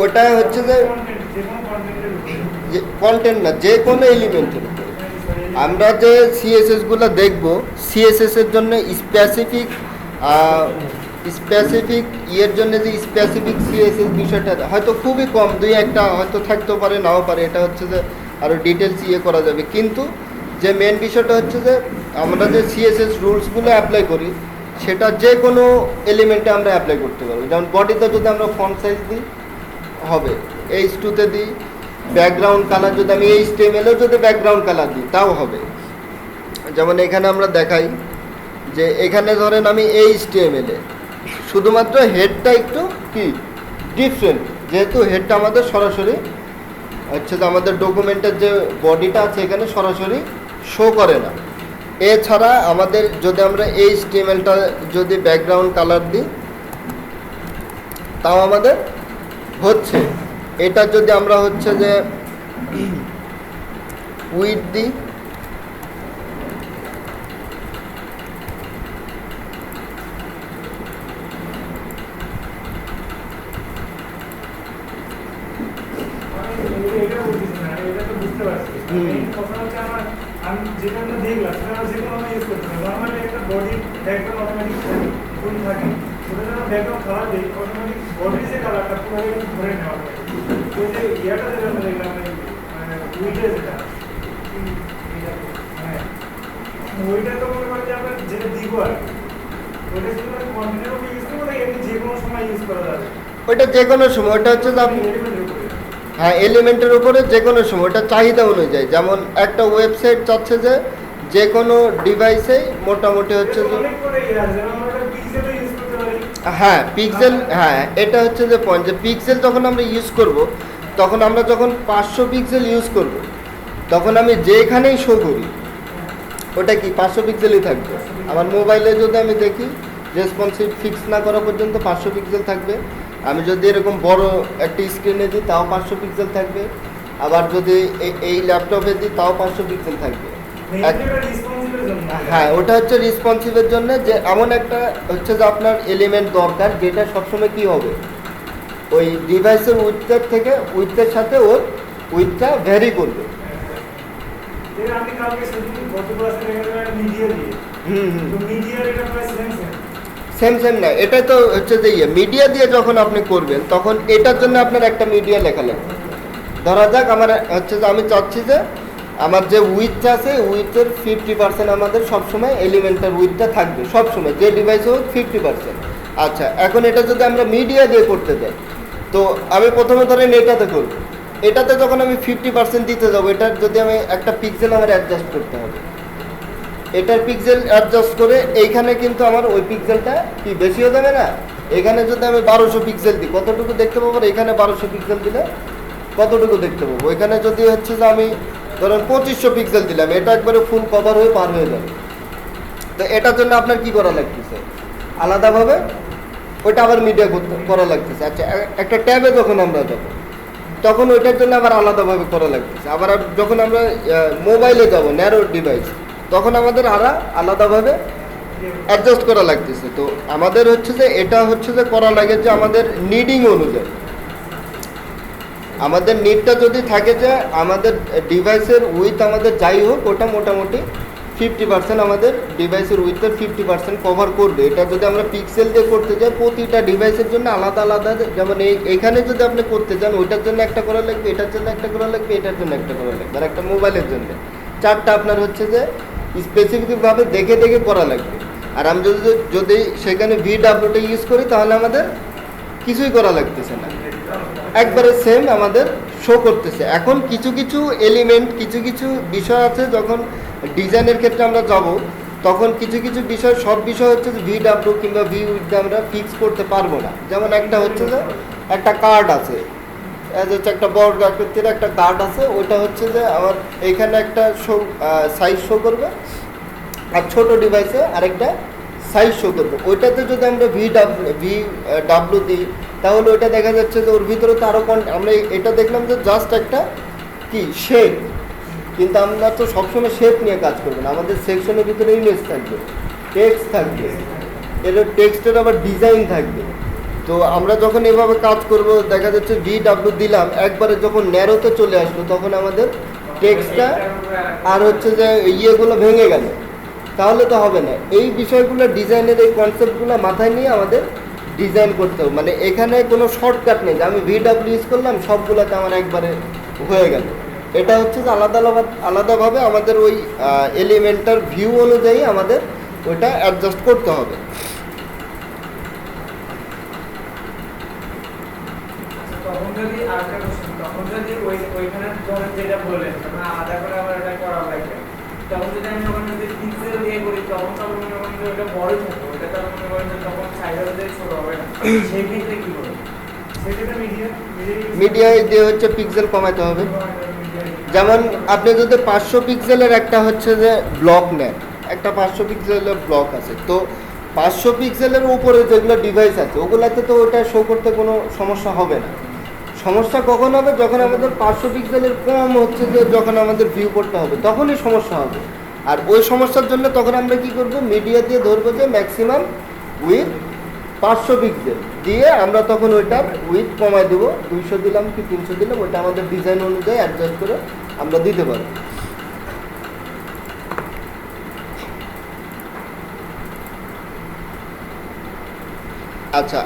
ওটা হচ্ছে যে কন্টেন্ট না, যে কোনো এলিমেন্টের উপরে আমরা যে সিএসএসগুলো দেখব, সিএসএসের জন্য স্পেসিফিক ইয়ের জন্য যে স্পেসিফিক সিএসএস বিষয়টা হয়তো খুবই কম, দুই একটা হয়তো থাকতেও পারে নাও পারে, এটা হচ্ছে যে আরও ডিটেলস ইয়ে করা যাবে। কিন্তু যে মেন বিষয়টা হচ্ছে যে আমরা যে সিএসএস রুলসগুলো অ্যাপ্লাই করি সেটা যে কোনো এলিমেন্টে আমরা অ্যাপ্লাই করতে পারবো। যেমন বডিতে যদি আমরা ফন্ট সাইজ দিই হবে H2-তে দিই, ব্যাকগ্রাউন্ড কালার যদি আমি HTML-এও যদি ব্যাকগ্রাউন্ড কালার দিই তাও হবে। যেমন এখানে আমরা দেখাই যে এখানে ধরেন আমি HTML-এ শুধুমাত্র হেডটা একটু কি ডিফারেন্ট, যেহেতু হেডটা আমাদের সরাসরি হচ্ছে যে আমাদের ডকুমেন্টের যে বডিটা আছে এখানে সরাসরি শো করে না। এছাড়া আমাদের যদি আমরা HTML-টা যদি ব্যাকগ্রাউন্ড কালার দিই তাও আমাদের হচ্ছে। এটা যদি আমরা হচ্ছে যে উইথ দিই, ওইটা যে কোনো সময়, ওটা হচ্ছে যে আপনি হ্যাঁ এলিমেন্টের উপরে যে কোনো সময় ওটা চাহিদা অনুযায়ী। যেমন একটা ওয়েবসাইট চাচ্ছে যে কোনো ডিভাইসেই মোটামুটি হচ্ছে যে হ্যাঁ পিক্সেল, হ্যাঁ এটা হচ্ছে যে পয়েন্ট, যে পিক্সেল যখন আমরা ইউজ করব তখন আমরা যখন 500 পিক্সেল ইউজ করব তখন আমি যেখানেই শো করি ওটা কি 500 পিক্সেলই থাকবে। আমার মোবাইলে যদি আমি দেখি রেসপন্সিভ ফিক্স না করা পর্যন্ত 500 পিক্সেল থাকবে। আমি যদি এরকম বড় একটা স্ক্রিনে দিই তাও 500 পিক্সেল থাকবে, আবার যদি এই ল্যাপটপে দিই তাও 500 পিক্সেল থাকবে। হ্যাঁ ওটা হচ্ছে রেসপন্সিভের জন্য, যে এমন একটা হচ্ছে যে আপনার এলিমেন্ট দরকার যেটা সবসময় কি হবে ওই ডিভাইসের উইথের সাথে ওর উইথটা ভ্যারি করবে। সেম না, এটা তো হচ্ছে যে মিডিয়া দিয়ে যখন আপনি করবেন তখন এটার জন্য আপনার একটা মিডিয়া লেখা লাগবে। ধরা যাক আমার হচ্ছে যে আমি চাচ্ছি যে আমার যে উইথটা আছে উইথের 50% আমাদের সবসময় এলিমেন্টের উইথটা থাকবে সবসময়, যে ডিভাইসে হোক 50%। আচ্ছা এখন এটা যদি আমরা মিডিয়া দিয়ে করতে যাই তো আমি প্রথমে ধরেন এটাতে করব, এটাতে যখন আমি 50% দিতে যাবো এটার যদি আমি একটা পিক্সেল আমার অ্যাডজাস্ট করতে হবে, এটার পিক্সেল অ্যাডজাস্ট করে এইখানে কিন্তু আমার ওই পিক্সেলটা কি বেশি হয়ে যাবে না। এখানে যদি আমি 1200 পিক্সেল দিই কতটুকু দেখতে পাবো, এখানে 1200 পিক্সেল দিলে কতটুকু দেখতে পাবো। এখানে যদি হচ্ছে যে আমি ধরেন 2500 পিক্সেল দিলাম, এটা একবারে ফুল কভার হয়ে পার হয়ে যাবে। তো এটার জন্য আপনার কি করা লাগতেছে আলাদাভাবে ওইটা আবার মিডিয়া করা লাগতেছে। আচ্ছা একটা ট্যাবে যখন আমরা যাবো তখন ওইটার জন্য আবার আলাদাভাবে করা লাগতেছে। আবার যখন আমরা মোবাইলে যাব ন্যারো ডিভাইস তখন আমাদের আলাদাভাবে অ্যাডজাস্ট করা লাগতেছে। তো আমাদের হচ্ছে যে এটা হচ্ছে যে করা লাগে যে আমাদের নিডিং অনুযায়ী, আমাদের নিডটা যদি থাকে যে আমাদের ডিভাইসের উইথ আমাদের যাই হোক ওটা মোটামুটি 50% আমাদের ডিভাইসের উইথের 50% কভার করবে। এটা যদি আমরা পিক্সেল দিয়ে করতে যাই প্রতিটা ডিভাইসের জন্য আলাদা আলাদা, যেমন এইখানে যদি আপনি করতে চান ওইটার জন্য একটা করা লাগবে, এটার জন্য একটা করা লাগবে, এটার জন্য একটা করা লাগবে, আর একটা মোবাইলের জন্য 4টা আপনার হচ্ছে যে স্পেসিফিকভাবে দেখে দেখে করা লাগবে। আর আমি যদি সেখানে VWটা ইউজ করি তাহলে আমাদের কিছুই করা লাগতেছে না, একবারে সেম আমাদের শো করতেছে। এখন কিছু কিছু এলিমেন্ট, কিছু কিছু বিষয় আছে যখন ডিজাইনের ক্ষেত্রে আমরা যাব তখন কিছু কিছু বিষয়, সব বিষয় হচ্ছে যে VW কিংবা VWidth আমরা ফিক্স করতে পারবো না। যেমন একটা হচ্ছে যে একটা কার্ড আছে, হচ্ছে একটা বর্গ আকৃতির একটা কার্ড আছে, ওইটা হচ্ছে যে আমার এইখানে একটা শো সাইজ শো করবে, আর ছোট ডিভাইসে আরেকটা সাইজ শো করবে। ওইটাতে যদি আমরা VW দিই তাহলে ওইটা দেখা যাচ্ছে যে ওর ভিতরে তো আরও আমরা এটা দেখলাম যে জাস্ট একটা কি শেপ, কিন্তু আমরা তো সবসময় শেপ নিয়ে কাজ করবো না, আমাদের সেকশনের ভিতরে ইমেজ থাকবে, টেক্সট থাকবে, এর টেক্সটের আবার ডিজাইন থাকবে। তো আমরা যখন এভাবে কাজ করব দেখা যাচ্ছে VW দিলাম, একবারে যখন ন্যারোতে চলে আসলো তখন আমাদের টেক্সটটা আর হচ্ছে যে ইয়েগুলো ভেঙে গেল, তাহলে তো হবে না। এই বিষয়গুলো ডিজাইনের এই কনসেপ্টগুলো মাথায় নিয়ে আমাদের ডিজাইন করতে হবে। মানে এখানে কোনো শর্টকাট নেই যে আমি VW ইউজ করলাম সবগুলোতে আমার একবারে হয়ে গেল। এটা হচ্ছে যে আলাদাভাবে আমাদের ওই এলিমেন্টার ভিউ অনুযায়ী আমাদের ওইটা অ্যাডজাস্ট করতে হবে। তখন যদি ওইখানে যেটা বললেন আলাদা করে আবার এটা করা লাগবে, তখন যদি আমি ওখানে যদি পিক্সেল দিয়ে করি তখন তো মনে করেন যে ওটা বড়ই থাকবে, ওটা তো মনে করেন যে তখন সাইজের দিয়ে ছোট হবে না, সেই ক্ষেত্রে কি করবে? সেক্ষেত্রে মিডিয়ায় দিয়ে হচ্ছে পিক্সেল কমাতে হবে। যেমন আপনি যদি 500 পিক্সেলের একটা হচ্ছে যে ব্লক নেন, একটা 500 পিক্সেলের ব্লক আছে, তো 500 পিক্সেলের উপরে যেগুলো ডিভাইস আছে ওগুলাতে তো ওটা শো করতে কোনো সমস্যা হবে না। সমস্যা কখন হবে? যখন আমাদের 500 পিক্সেলের কম হচ্ছে যে যখন আমাদের ভিউ করতে হবে তখনই সমস্যা হবে। আর ওই সমস্যার জন্য তখন আমরা কি করব, মিডিয়া দিয়ে ধরবো যে ম্যাক্সিমাম উইথ 500 পিক্সেল দিয়ে আমরা তখন ওইটার উইথ কমায় দেবো, 200 দিলাম কি 300 দিলাম, ওইটা আমাদের ডিজাইন অনুযায়ী অ্যাডজাস্ট করে আমরা দিতে পারবো। আচ্ছা,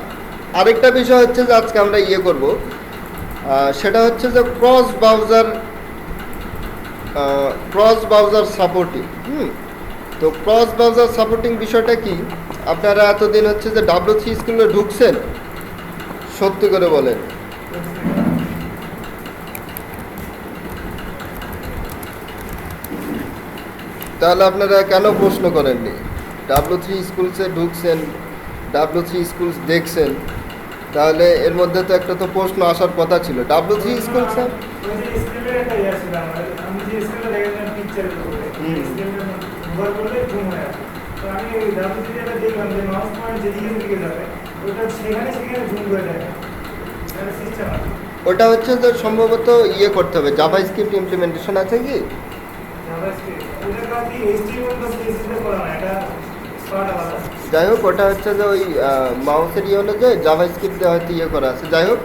আরেকটা বিষয় হচ্ছে যে আজকে আমরা করব, সেটা হচ্ছে যে ক্রস ব্রাউজার সাপোর্টিং। তো ক্রস ব্রাউজার সাপোর্টিং বিষয়টা কি? আপনারা এতদিন হচ্ছে যে W3 স্কুলে ঢুকছেন, সত্যি করে বলেন তাহলে আপনারা কেন প্রশ্ন করেননি? W3 স্কুলসে ঢুকছেন, W3 স্কুলস দেখছেন, তাহলে এর মধ্যে তো একটা তো প্রশ্ন আসার কথা ছিল। W3 স্কুলসে ওটা হচ্ছে যে সম্ভবত করতে হবে, জাভাস্ক্রিপ্ট ইমপ্লিমেন্টেশন আছে কি? যাই হোক, ওটা হচ্ছে যে ওই মাউসের অনুযায়ী জাভাস্ক্রিপ্টে হয়তো করা আছে। যাই হোক,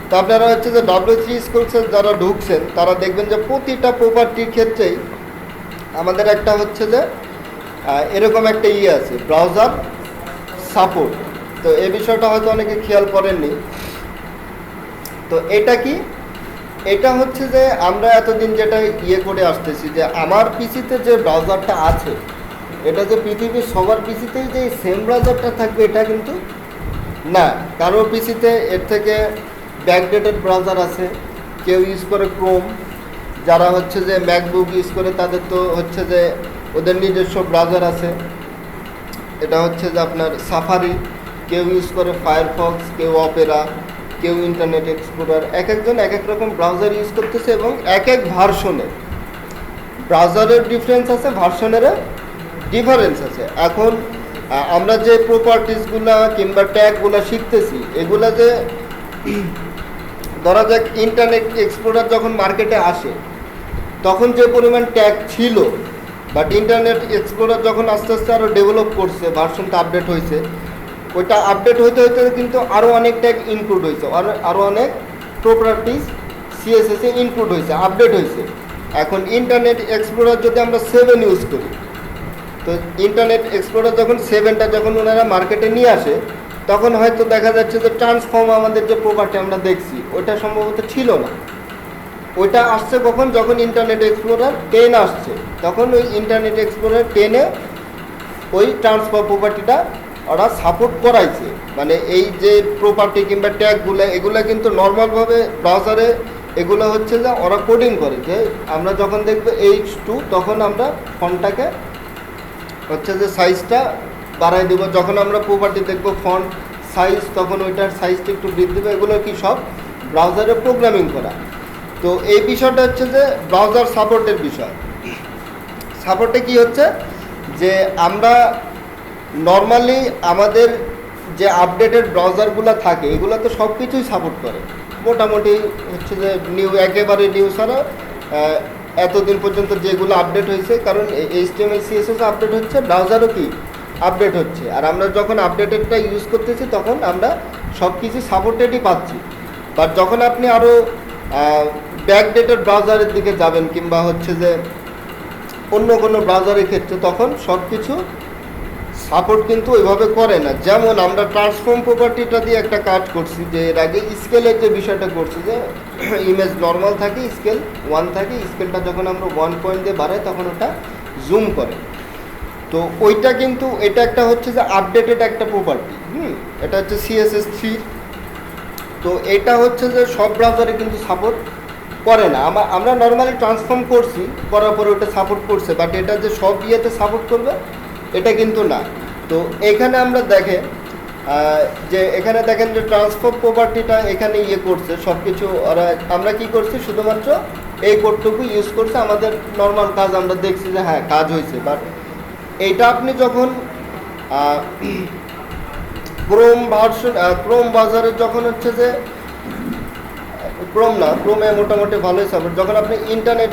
তো আপনারা হচ্ছে যে W3 স্কুলসে যারা ঢুকছেন তারা দেখবেন যে প্রতিটা প্রপার্টির ক্ষেত্রেই আমাদের একটা হচ্ছে যে এরকম একটা আছে, ব্রাউজার সাপোর্ট। তো এই বিষয়টা হয়তো অনেকে খেয়াল করেননি। তো এটা কি? এটা হচ্ছে যে আমরা এতদিন যেটা করে আসতেছি যে আমার পিসিতে যে ব্রাউজারটা আছে এটা যে পৃথিবীর সবার পিসিতেই যে সেম ব্রাউজারটা থাকবে এটা কিন্তু না। কারো পিসিতে এর থেকে ব্যাকডেটেড ব্রাউজার আছে, কেউ ইউজ করে ক্রোম, যারা হচ্ছে যে ম্যাকবুক ইউজ করে তাদের তো হচ্ছে যে ওদের নিজস্ব ব্রাউজার আছে, এটা হচ্ছে যে আপনার সাফারি, কেউ ইউজ করে ফায়ারফক্স, কেউ অপেরা, কেউ ইন্টারনেট এক্সপ্লোরার। এক একজন এক এক রকম ব্রাউজার ইউজ করতেছে এবং এক এক ভার্সনে ব্রাউজারের ডিফারেন্স আছে, ভার্সনেরও ডিফারেন্স আছে। এখন আমরা যে প্রপার্টিসগুলা কিংবা ট্যাগগুলো শিখতেছি এগুলা যে ধরা যাক ইন্টারনেট এক্সপ্লোরার যখন মার্কেটে আসে তখন যে পরিমাণ ট্যাগ ছিল বাট ইন্টারনেট এক্সপ্লোরার যখন আস্তে আস্তে আরও ডেভেলপ করছে, ভার্সনটা আপডেট হয়েছে, ওইটা আপডেট হইতে হইতে কিন্তু আরও অনেক ট্যাগ ইনক্লুড হয়েছে, আরও অনেক প্রপার্টিস সিএসএসে ইনক্লুড হয়েছে, আপডেট হয়েছে। এখন ইন্টারনেট এক্সপ্লোরার যদি আমরা 7 ইউজ করি, তো ইন্টারনেট এক্সপ্লোরার যখন 7টা যখন ওনারা মার্কেটে নিয়ে আসে, তখন হয়তো দেখা যাচ্ছে যে ট্রান্সফর্ম আমাদের যে প্রপার্টি আমরা দেখছি ওইটা সম্ভবত ছিল না। ওইটা আসছে কখন? যখন ইন্টারনেট এক্সপ্লোরার 10 আসছে, তখন ওই ইন্টারনেট এক্সপ্লোরার 10-এ ওই ট্রান্সফার প্রপার্টিটা ওরা সাপোর্ট করাইছে। মানে এই যে প্রপার্টি কিংবা ট্যাগগুলো, এগুলো কিন্তু নর্মালভাবে ব্রাউজারে এগুলো হচ্ছে যে ওরা কোডিং করে, যে আমরা যখন দেখবো H2 তখন আমরা ফন্টটাকে হচ্ছে যে সাইজটা বাড়াই দেবো, যখন আমরা প্রপার্টি দেখবো ফন্ট সাইজ তখন ওইটার সাইজটা একটু বৃদ্ধি দেবে। এগুলো কি সব ব্রাউজারে প্রোগ্রামিং করা। তো এই বিষয়টা হচ্ছে যে ব্রাউজার সাপোর্টের বিষয়। সাপোর্টে কি হচ্ছে যে আমরা নর্মালি আমাদের যে আপডেটেড ব্রাউজারগুলো থাকে এগুলো তো সব কিছুই সাপোর্ট করে মোটামুটি, হচ্ছে যে একেবারে নিউ ছাড়া এতদিন পর্যন্ত যেগুলো আপডেট হয়েছে, কারণ HTML CSS আপডেট হচ্ছে, ব্রাউজারও কি আপডেট হচ্ছে। আর আমরা যখন আপডেটেডটা ইউজ করতেছি তখন আমরা সব কিছু সাপোর্টেডই পাচ্ছি। বাট যখন আপনি আরও ব্যাকডেটেড ব্রাউজারের দিকে যাবেন কিংবা হচ্ছে যে অন্য কোনো ব্রাউজারের ক্ষেত্রে, তখন সব কিছু সাপোর্ট কিন্তু ওইভাবে করে না। যেমন আমরা ট্রান্সফর্ম প্রপার্টিটা দিয়ে একটা কাজ করছি, যে এর আগে স্কেলের যে বিষয়টা করছি, যে ইমেজ নর্মাল থাকে, স্কেল 1 থাকে, স্কেলটা যখন আমরা 1 পয়েন্ট দিয়ে বাড়াই তখন ওটা জুম করে। তো ওইটা কিন্তু এটা একটা হচ্ছে যে আপডেটেড একটা প্রপার্টি, এটা হচ্ছে CSS3। তো এটা হচ্ছে যে সব ব্রাউজারে কিন্তু সাপোর্ট করে না। আমরা নর্মালি ট্রান্সফর্ম করছি, করার পরে ওটা সাপোর্ট করছে, বাট এটা যে সব ইয়েতে সাপোর্ট করবে এটা কিন্তু না। তো এখানে আমরা দেখেন যে এখানে দেখেন যে ট্রান্সফর্ম প্রপার্টিটা এখানে ইয়ে করছে সব কিছু, ওরা আমরা কি করছি শুধুমাত্র এই কোডটুকু ইউজ করছে, আমাদের নর্মাল কাজ আমরা দেখছি যে হ্যাঁ কাজ হয়েছে। বাট এইটা আপনি যখন ক্রোম ব্রাউজারের যখন হচ্ছে যে ক্রোমে মোটামুটি ভালোই সাপোর্ট, যখন আপনি ইন্টারনেট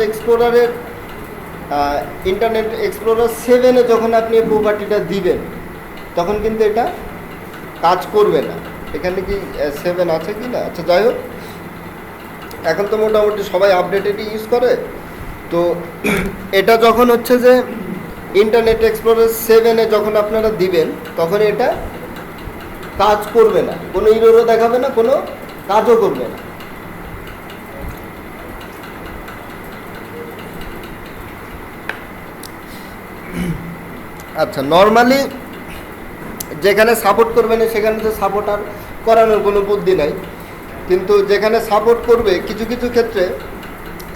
এক্সপ্লোরার 7-এ যখন আপনি এই প্রপার্টিটা দিবেন তখন কিন্তু এটা কাজ করবে না। এখানে কি 7 আছে কি না? আচ্ছা যাই হোক, এখন তো মোটামুটি সবাই আপডেটেডই ইউজ করে। তো এটা যখন হচ্ছে যে ইন্টারনেট এক্সপ্লোরার 7-এ যখন আপনারা দিবেন তখন এটা কাজ করবে না, কোনো ইররও দেখাবে না, কোনো কাজও করবে না। আচ্ছা, নর্মালি যেখানে সাপোর্ট করবে না সেখানে তো সাপোর্ট আর করানোর কোনো বুদ্ধি নাই, কিন্তু যেখানে সাপোর্ট করবে কিছু কিছু ক্ষেত্রে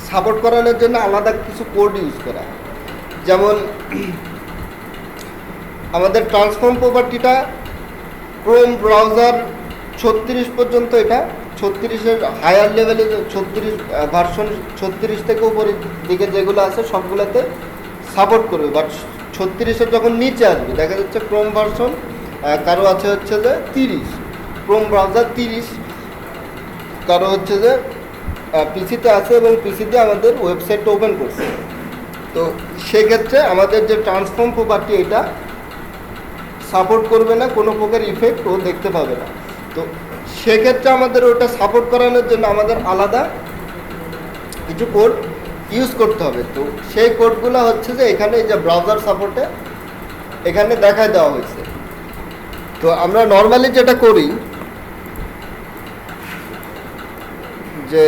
সাপোর্ট করানোর জন্য আলাদা কিছু কোড ইউজ করা। যেমন আমাদের ট্রান্সফর্ম প্রপার্টিটা ক্রোম ব্রাউজার 36 পর্যন্ত, এটা 36-এর হায়ার লেভেলে 36 ভার্সন 36 থেকে উপরের দিকে যেগুলো আছে সবগুলোতে সাপোর্ট করবে। বাট 36-এর যখন নিচে আসবে দেখা যাচ্ছে ক্রোম ভার্সন কারো আছে হচ্ছে যে 30, ক্রোম ব্রাউজার 30, কারো হচ্ছে যে পিসিতে আছে এবং পিসিতে আমাদের ওয়েবসাইটটা ওপেন করছে। তো সেক্ষেত্রে আমাদের যে ট্রান্সফর্ম প্রপার্টি এটা সাপোর্ট করবে না, কোনো প্রকার ইফেক্ট ও দেখতে পাবে না। তো সেক্ষেত্রে আমাদের ওটা সাপোর্ট করানোর জন্য আমাদের আলাদা কিছু কোড ইউজ করতে হবে। তো সেই কোডগুলো হচ্ছে যে এখানে যে ব্রাউজার সাপোর্টে এখানে দেখায় দেওয়া হয়েছে। তো আমরা নর্মালি যেটা করি যে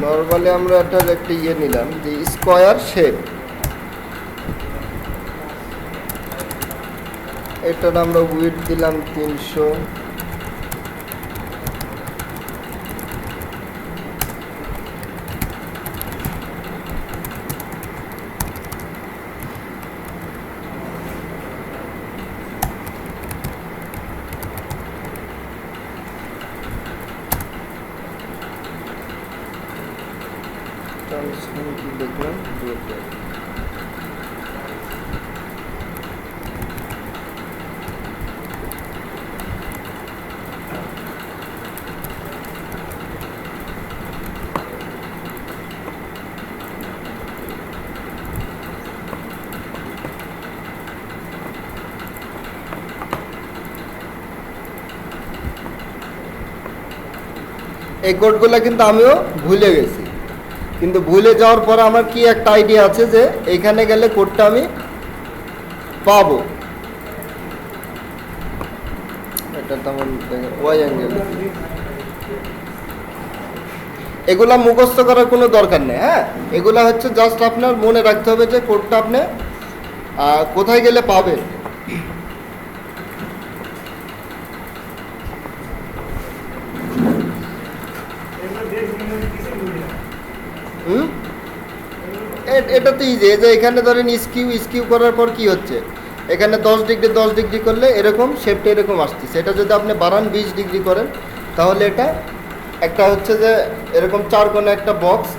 নর্মালি আমরা এটার একটা ইয়ে নিলাম যে স্কোয়ার শেপ, এটার আমরা উইডথ দিলাম 300, দেখলাম এই কোডগুলো কিন্তু আমিও ভুলে গেছি, কিন্তু ভুলে যাওয়ার পর আমার কি একটা আইডিয়া আছে যে এখানে গেলে কোডটা আমি পাবো। এটা তেমন ওয়াই অ্যাঙ্গেল, এগুলা মুখস্থ করার কোনো দরকার নেই। হ্যাঁ, এগুলা হচ্ছে জাস্ট আপনার মনে রাখতে হবে যে কোডটা আপনি কোথায় গেলে পাবেন। এটাতে ইজি, যে এখানে ধরেন স্কিউ করার পর কি হচ্ছে, এখানে 10 ডিগ্রি করলে এরকম শেপটা এরকম আসতেছে। এটা যদি আপনি বাড়ান 20 ডিগ্রি করেন তাহলে এটা একটা হচ্ছে যে এরকম 4 কোণে একটা বক্স,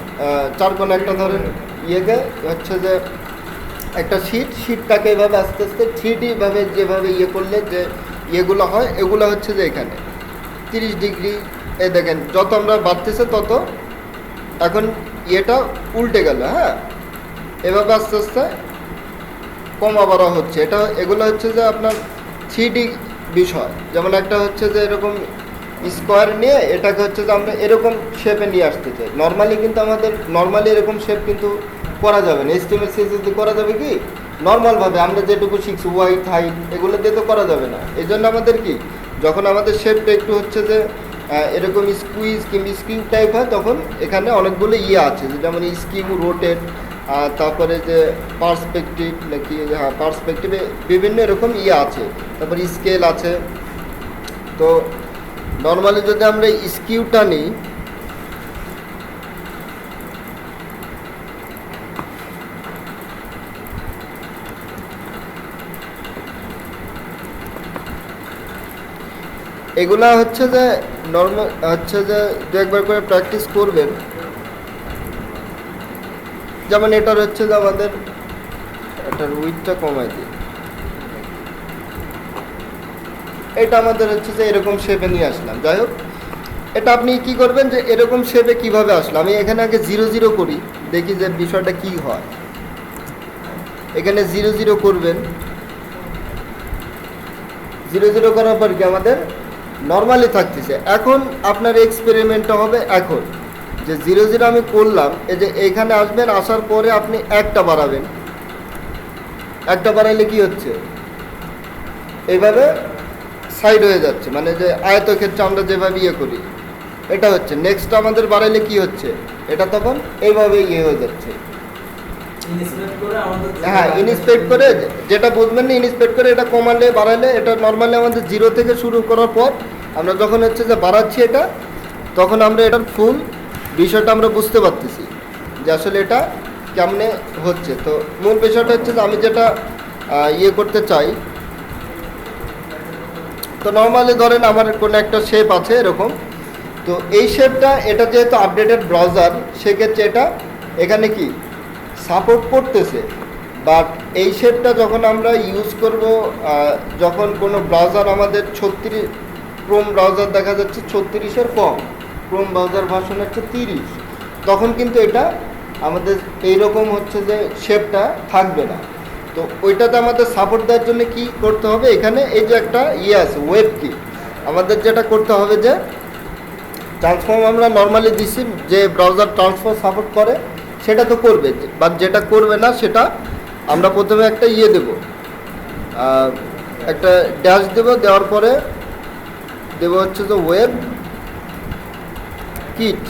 4 কোণে একটা ধরেন ইয়েকে হচ্ছে যে একটা শীটটাকে এভাবে আস্তে আস্তে 3D ভাবে যেভাবে ইয়ে করলে যে ইয়েগুলো হয়, এগুলো হচ্ছে যে এখানে 30 ডিগ্রি। এই দেখেন যত আমরা বাড়তেছে তত এখন ইয়েটা উল্টে গেল। হ্যাঁ, এভাবে আস্তে আস্তে কমা বাড়া হচ্ছে। এগুলো হচ্ছে যে আপনার 3D বিষয়। যেমন একটা হচ্ছে যে এরকম স্কোয়ার নিয়ে এটাকে হচ্ছে যে আমরা এরকম শেপে নিয়ে আসতে চাই। নর্মালি এরকম শেপ কিন্তু করা যাবে না। এস্টিমেট সিরিজে করা যাবে কি নর্মালভাবে আমরা যেটুকু শিখছি ওয়াইড হাইট এগুলো দিয়ে তো করা যাবে না। এই জন্য আমাদের কি, যখন আমাদের শেপটা একটু হচ্ছে যে এরকম স্কুইজ কিংবা স্কিউ টাইপ হয়, তখন এখানে অনেকগুলো ইয়ে আছে, যেমন স্কিউ, রোটেট, তারপরে যে পার্সপেক্টিভ নাকি, হ্যাঁ পার্সপেক্টিভে বিভিন্ন এরকম ইয়ে আছে, তারপরে স্কেল আছে। তো নর্মালি যদি আমরা স্কিউটা নিই, এগুলা হচ্ছে যে নর্মাল হচ্ছে যে দু একবার করে প্র্যাকটিস করবেন। যেমন এটার হচ্ছে যে আমাদের এটার উইথটা কমাই দিই, এটা আমাদের হচ্ছে যে এরকম শেপে নিয়ে আসলাম। যাই হোক, এটা আপনি কি করবেন যে এরকম শেপে কিভাবে আসলো, আমি এখানে আগে 0 0 করি, দেখি যে বিষয়টা কি হয়। এখানে 0 0 করবেন, 0 0 করার পর কি আমাদের নর্মালি থাকতেছে। এখন আপনার এক্সপেরিমেন্টটা হবে এখন যে 0 0 আমি করলাম, এই যে এইখানে আসবেন, আসার পরে আপনি একটা বাড়াবেন, একটা বাড়াইলে কি হচ্ছে এইভাবে সাইড হয়ে যাচ্ছে, মানে যে আয়তক্ষেত্রে আমরা যেভাবে ইয়ে করি এটা হচ্ছে। নেক্সট আমাদের বাড়াইলে কি হচ্ছে, এটা তখন এইভাবে ইয়ে হয়ে যাচ্ছে। হ্যাঁ, ইনস্পেক্ট করে যেটা বুঝবেন না, ইনস্পেক্ট করে এটা কমালে বাড়ালে, এটা নর্মালি আমাদের 0 থেকে শুরু করার পর আমরা যখন হচ্ছে যে বাড়াচ্ছি এটা, তখন আমরা এটার ফুল বিষয়টা আমরা বুঝতে পারতেছি যে আসলে এটা কেমনে হচ্ছে। তো মূল বিষয়টা হচ্ছে যে আমি যেটা ইয়ে করতে চাই, তো নর্মালি ধরেন আমার কোনো একটা শেপ আছে এরকম, তো এই শেপটা এটা যেহেতু আপডেটেড ব্রাউজার, সেক্ষেত্রে এটা এখানে কি সাপোর্ট করতেছে। বাট এই শেপটা যখন আমরা ইউজ করব, যখন কোনো ব্রাউজার আমাদের 36 ক্রোম ব্রাউজার দেখা যাচ্ছে 36-এর কম, ক্রোম ব্রাউজার ভার্সন হচ্ছে 30, তখন কিন্তু এটা আমাদের এইরকম হচ্ছে যে শেপটা থাকবে না। তো ওইটাতে আমাদের সাপোর্ট দেওয়ার জন্য কি করতে হবে, এখানে এই যে একটা ইয়ে আছে ওয়েব কি, আমাদের যেটা করতে হবে যে ট্রান্সফর্ম আমরা নর্মালি দিছি, যে ব্রাউজার ট্রান্সফর্ম সাপোর্ট করে সেটা তো করবে, বাট যেটা করবে না সেটা আমরা প্রথমে একটা ইয়ে দেব, একটা ড্যাশ দেব, দেওয়ার পরে দেব হচ্ছে যে ওয়েব কিট,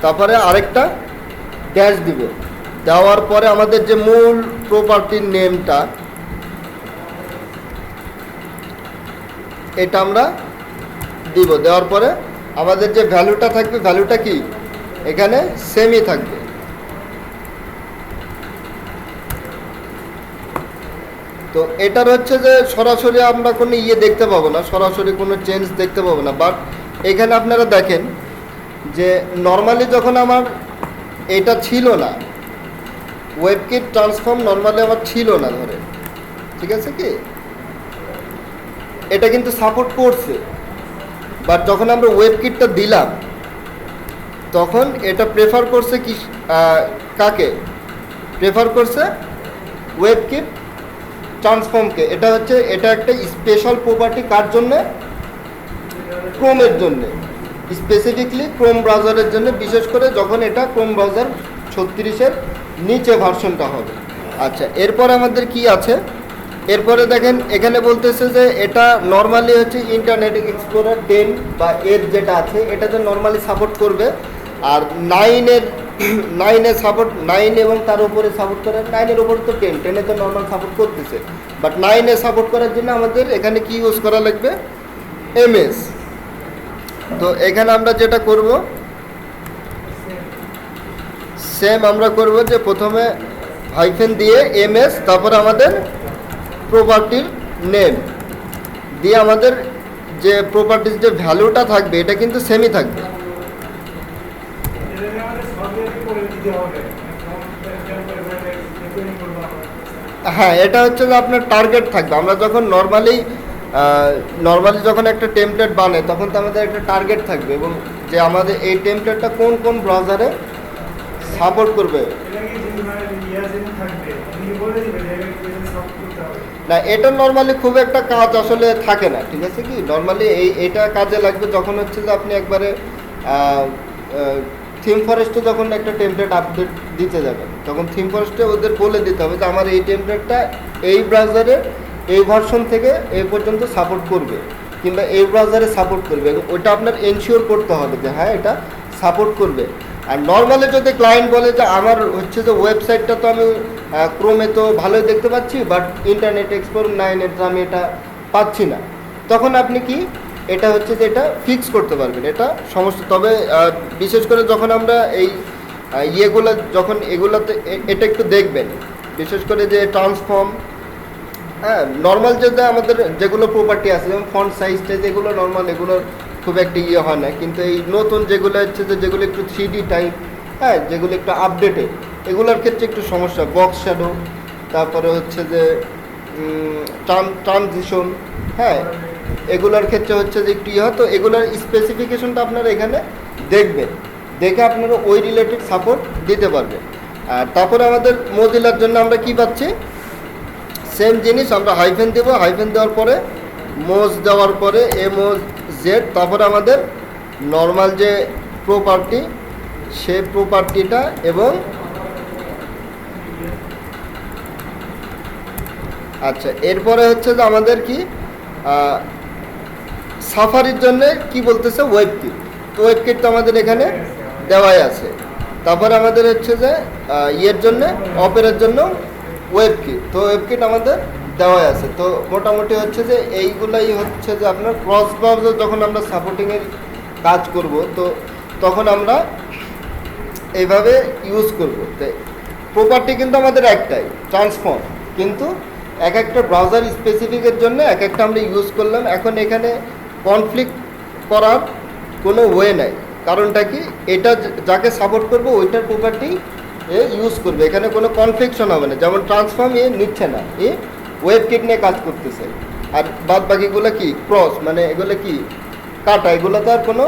তারপরে আরেকটা ড্যাশ দিব, দেওয়ার পরে আমাদের যে মূল প্রপার্টির নেমটা এটা আমরা দিব, দেওয়ার পরে আমাদের যে ভ্যালুটা থাকবে, ভ্যালুটা কি এখানে সেমই থাকবে। তো এটার হচ্ছে যে সরাসরি আমরা কোনো দেখতে পাবো না, সরাসরি কোনো চেঞ্জ দেখতে পাবো না, বাট এখানে আপনারা দেখেন যে নর্মালি যখন আমার এটা ছিল না, ওয়েবকিট ট্রান্সফর্ম নর্মালি আমার ছিল না ধরে, ঠিক আছে কি, এটা কিন্তু সাপোর্ট করছে, বাট যখন আমরা ওয়েবকিটটা দিলাম তখন এটা প্রেফার করছে কি কাকে প্রেফার করছে, ওয়েবকিট ট্রান্সফর্মকে। এটা হচ্ছে এটা একটা স্পেশাল প্রপার্টি কার জন্য, ক্রোমের জন্য, স্পেসিফিকলি ক্রোম ব্রাউজারের জন্য, বিশেষ করে যখন এটা ক্রোম ব্রাউজার 36-এর নিচে ভার্সনটা হবে। আচ্ছা, এরপর আমাদের কি আছে, এরপরে দেখেন এখানে বলতেছে যে এটা নর্মালি হচ্ছে ইন্টারনেট এক্সপ্লোরার 10 বা এর যেটা আছে এটাতে নর্মালি সাপোর্ট করবে, আর 9-এর সাপোর্ট 9 এবং তার উপরে সাপোর্ট করে, 9-এর উপরে তো 10-এ তো নর্মাল সাপোর্ট করতেছে, বাট 9-এ সাপোর্ট করার জন্য আমাদের এখানে কি ইউজ করা লাগবে, এমএস। তো এখানে আমরা যেটা করব, সেম আমরা করব যে প্রথমে হাইফেন দিয়ে এমএস, তারপর আমাদের প্রপার্টির নেম দিয়ে আমাদের যে প্রপার্টির যে ভ্যালুটা থাকবে এটা কিন্তু সেমই থাকবে। হ্যাঁ, এটা হচ্ছে যে আপনার টার্গেট থাকবে। আমরা যখন নর্মালি যখন একটা টেমপ্লেট বানাই তখন তো আমাদের একটা টার্গেট থাকবে, এবং যে আমাদের এই টেমপ্লেটটা কোন কোন ব্রাউজারে সাপোর্ট করবে। না, এটা নর্মালি খুব একটা কাজ আসলে থাকে না, ঠিক আছে কি, নর্মালি এটা কাজে লাগবে যখন হচ্ছে যে আপনি একবারে থিম ফরেস্টে যখন একটা টেমপ্লেট আপডেট দিতে যাবেন তখন থিম ফরেস্টে ওদের বলে দিতে হবে যে আমার এই টেমপ্লেটটা এই ব্রাউজারে এই ভার্সন থেকে এই পর্যন্ত সাপোর্ট করবে, কিংবা এই ব্রাউজারে সাপোর্ট করবে, এবং ওইটা আপনার এনশিওর করতে হবে যে হ্যাঁ এটা সাপোর্ট করবে। আর নর্মালি যদি ক্লায়েন্ট বলে যে আমার হচ্ছে যে ওয়েবসাইটটা তো আমি ক্রোমে তো ভালোই দেখতে পাচ্ছি, বাট ইন্টারনেট এক্সপ্লোরার 9-এ তো আমি এটা পাচ্ছি না, তখন আপনি কি এটা হচ্ছে যে এটা ফিক্স করতে পারবেন, এটা সমস্যা। তবে বিশেষ করে যখন আমরা এই যখন এগুলোতে এটা একটু দেখবেন, বিশেষ করে যে ট্রান্সফর্ম, হ্যাঁ, নর্মাল যেটা আমাদের যেগুলো প্রপার্টি আছে যেমন ফন্ট সাইজটা, যেগুলো নর্মাল এগুলোর খুব একটা হয় না, কিন্তু এই নতুন যেগুলো হচ্ছে যে যেগুলো একটু 3D টাইপ, হ্যাঁ, যেগুলো একটু আপডেটেড, এগুলোর ক্ষেত্রে একটু সমস্যা, বক্স শ্যাডো, তারপরে হচ্ছে যে ট্রানজিশন, হ্যাঁ, এগুলোর ক্ষেত্রে হচ্ছে যে একটু হয়। তো এগুলোর স্পেসিফিকেশনটা আপনারা এখানে দেখবেন, দেখে আপনারা ওই রিলেটেড সাপোর্ট দিতে পারবেন। আর তারপরে আমাদের মোজিলার জন্য আমরা কি পাচ্ছি, সেম জিনিস, আমরা হাইফেন দেবো, হাইফেন দেওয়ার পরে মোজ দেওয়ার পরে MOZ, তারপরে আমাদের নর্মাল যে প্রপার্টি সেই প্রপার্টিটা, এবং আচ্ছা এরপরে হচ্ছে যে আমাদের কি সাফারির জন্য কি বলতেছে, ওয়েবকিট। তো ওয়েবকিট তো আমাদের এখানে দেওয়াই আছে। তারপরে আমাদের হচ্ছে যে ইয়ের জন্য, অপেরার জন্য ওয়েবকিট, তো ওয়েবকিট আমাদের দেওয়াই আছে। তো মোটামুটি হচ্ছে যে এইগুলাই হচ্ছে যে আপনার ক্রস ব্রাউজার যখন আমরা সাপোর্টিংয়ের কাজ করব তো তখন আমরা এইভাবে ইউজ করব। তো প্রপার্টি কিন্তু আমাদের একটাই, ট্রান্সফর্ম, কিন্তু এক একটা ব্রাউজার স্পেসিফিকের জন্য এক একটা আমরা ইউজ করলাম। এখন এখানে কনফ্লিক্ট করার কোনো ওয়ে নাই, কারণটা কি, এটা যাকে সাপোর্ট করবো ওইটার প্রপার্টি ইউজ করবে, এখানে কোনো কনফ্লিকশন হবে না। যেমন ট্রান্সফর্ম নিচ্ছে না, ওয়েবকিট নিয়ে কাজ করতেছে, আর বাদ বাকিগুলো কি ক্রস, মানে এগুলো কি কাটা, এগুলোতে আর কোনো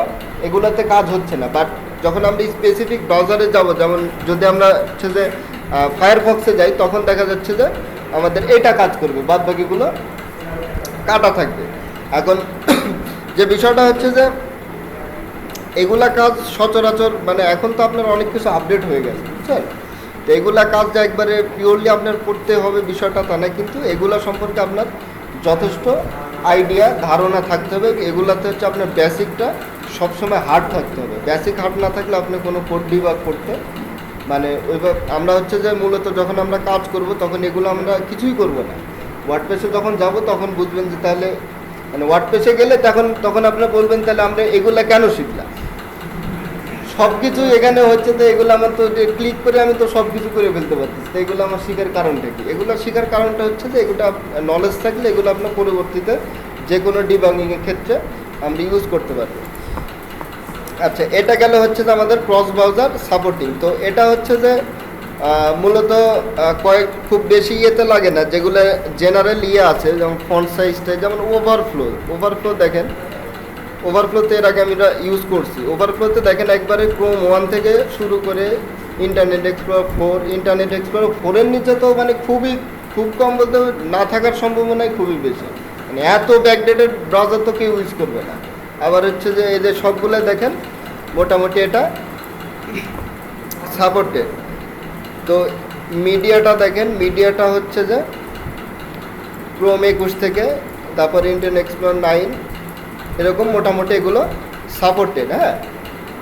এগুলোতে কাজ হচ্ছে না। বাট যখন আমরা স্পেসিফিক ব্রাউজারে যাব, যেমন যদি আমরা হচ্ছে যে ফায়ারফক্সে যাই, তখন দেখা যাচ্ছে যে আমাদের এটা কাজ করবে, বাদ বাকিগুলো কাটা থাকবে। এখন যে বিষয়টা হচ্ছে যে এগুলা কাজ সচরাচর, মানে এখন তো আপনার অনেক কিছু আপডেট হয়ে গেছে, বুঝছেন, তো এগুলা কাজ যে একবারে পিওরলি আপনার করতে হবে বিষয়টা তা না, কিন্তু এগুলা সম্পর্কে আপনার যথেষ্ট আইডিয়া ধারণা থাকতে হবে। এগুলাতে হচ্ছে আপনার বেসিকটা সবসময় হার্ড থাকতে হবে। বেসিক হার্ড না থাকলে আপনি কোনো কোড ডিবাগ করতে মানে ওইভাবে আমরা হচ্ছে যে মূলত যখন আমরা কাজ করব তখন এগুলো আমরা কিছুই করব না। ওয়ার্ডপ্রেসে যখন যাব তখন বুঝবেন যে তাহলে মানে ওয়ার্ডপ্রেসে গেলে তখন আপনারা বলবেন তাহলে আমরা এগুলা কেন শিখলাম। সব কিছু এখানে হচ্ছে তো এগুলো আমার তো ক্লিক করে আমি তো সব কিছু করে ফেলতে পারতেছি, তো এগুলো আমার শেখার কারণটা কি? এগুলো শেখার কারণটা হচ্ছে যে এগুলো নলেজ থাকলে এগুলো আপনার পরবর্তীতে যে কোনো ডিবাগিংয়ের ক্ষেত্রে আমরা ইউজ করতে পারবো। আচ্ছা, এটা গেলে হচ্ছে যে আমাদের ক্রস ব্রাউজার সাপোর্টিং। তো এটা হচ্ছে যে মূলত খুব বেশি ইয়েতে লাগে না, যেগুলো জেনারেল আছে যেমন ফন্ট সাইজটা, যেমন ওভারফ্লো দেখেন, ওভারফ্লোতে এর আগে আমি ইউজ করছি। ওভারফ্লোতে দেখেন একবারে ক্রোম 1 থেকে শুরু করে ইন্টারনেট এক্সপ্লোরার 4, ইন্টারনেট এক্সপ্লোরার 4-এর নিচে তো মানে খুব কম বলতে না থাকার সম্ভাবনাই খুবই বেশি, মানে এত ব্যাকডেটেড ব্রাউজার তো কেউ ইউজ করবে না। আবার হচ্ছে যে এই যে সবগুলো দেখেন মোটামুটি এটা সাপোর্টেড। তো মিডিয়াটা দেখেন, মিডিয়াটা হচ্ছে যে ক্রোম 21 থেকে তারপর ইন্টারনেট এক্সপ্লোরার 9 এরকম মোটামুটি এগুলো সাপোর্টেড। হ্যাঁ,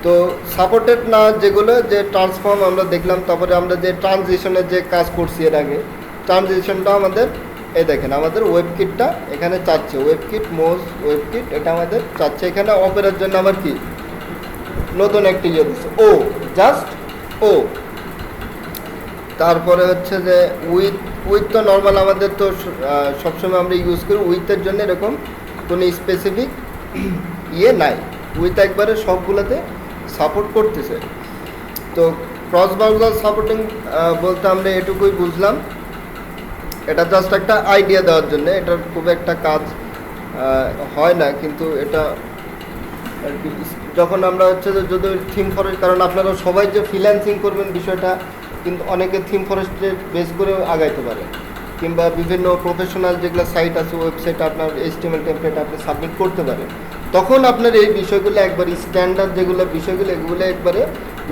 তো সাপোর্টেড না যেগুলো যে ট্রান্সফর্ম আমরা দেখলাম, তারপরে আমরা যে ট্রানজিশনের যে কাজ করছি এর আগে, ট্রানজিশনটা আমাদের এই দেখেন আমাদের ওয়েবকিটটা এখানে চাচ্ছে, ওয়েবকিট এটা আমাদের চাচ্ছে। এখানে অপেরার জন্য আবার কি নতুন একটা ইয়ে দিচ্ছে ও। তারপরে হচ্ছে যে উইথ তো নর্মাল আমাদের তো সবসময় আমরা ইউজ করি, উইথের জন্য এরকম কোনো স্পেসিফিক ইয়ে নাই, উইথ একবারে সবগুলোতে সাপোর্ট করতেছে। তো ক্রস ব্রাউজার সাপোর্টিং বলতে আমরা এটুকুই বুঝলাম, এটা জাস্ট একটা আইডিয়া দেওয়ার জন্য, এটার খুব একটা কাজ হয় না, কিন্তু এটা আর কি যখন আমরা হচ্ছে যে যদি থিম ফরেস্ট, কারণ আপনারা সবাই যে ফ্রিল্যান্সিং করবেন বিষয়টা কিন্তু অনেকে থিম ফরেস্টের বেস করে আগাইতে পারে, কিংবা বিভিন্ন প্রফেশনাল যেগুলো সাইট আছে ওয়েবসাইট আপনার HTML টেমপ্লেট আপনি সাবমিট করতে পারেন, তখন আপনার এই বিষয়গুলো একবার স্ট্যান্ডার্ড যেগুলো বিষয়গুলো এগুলো একবারে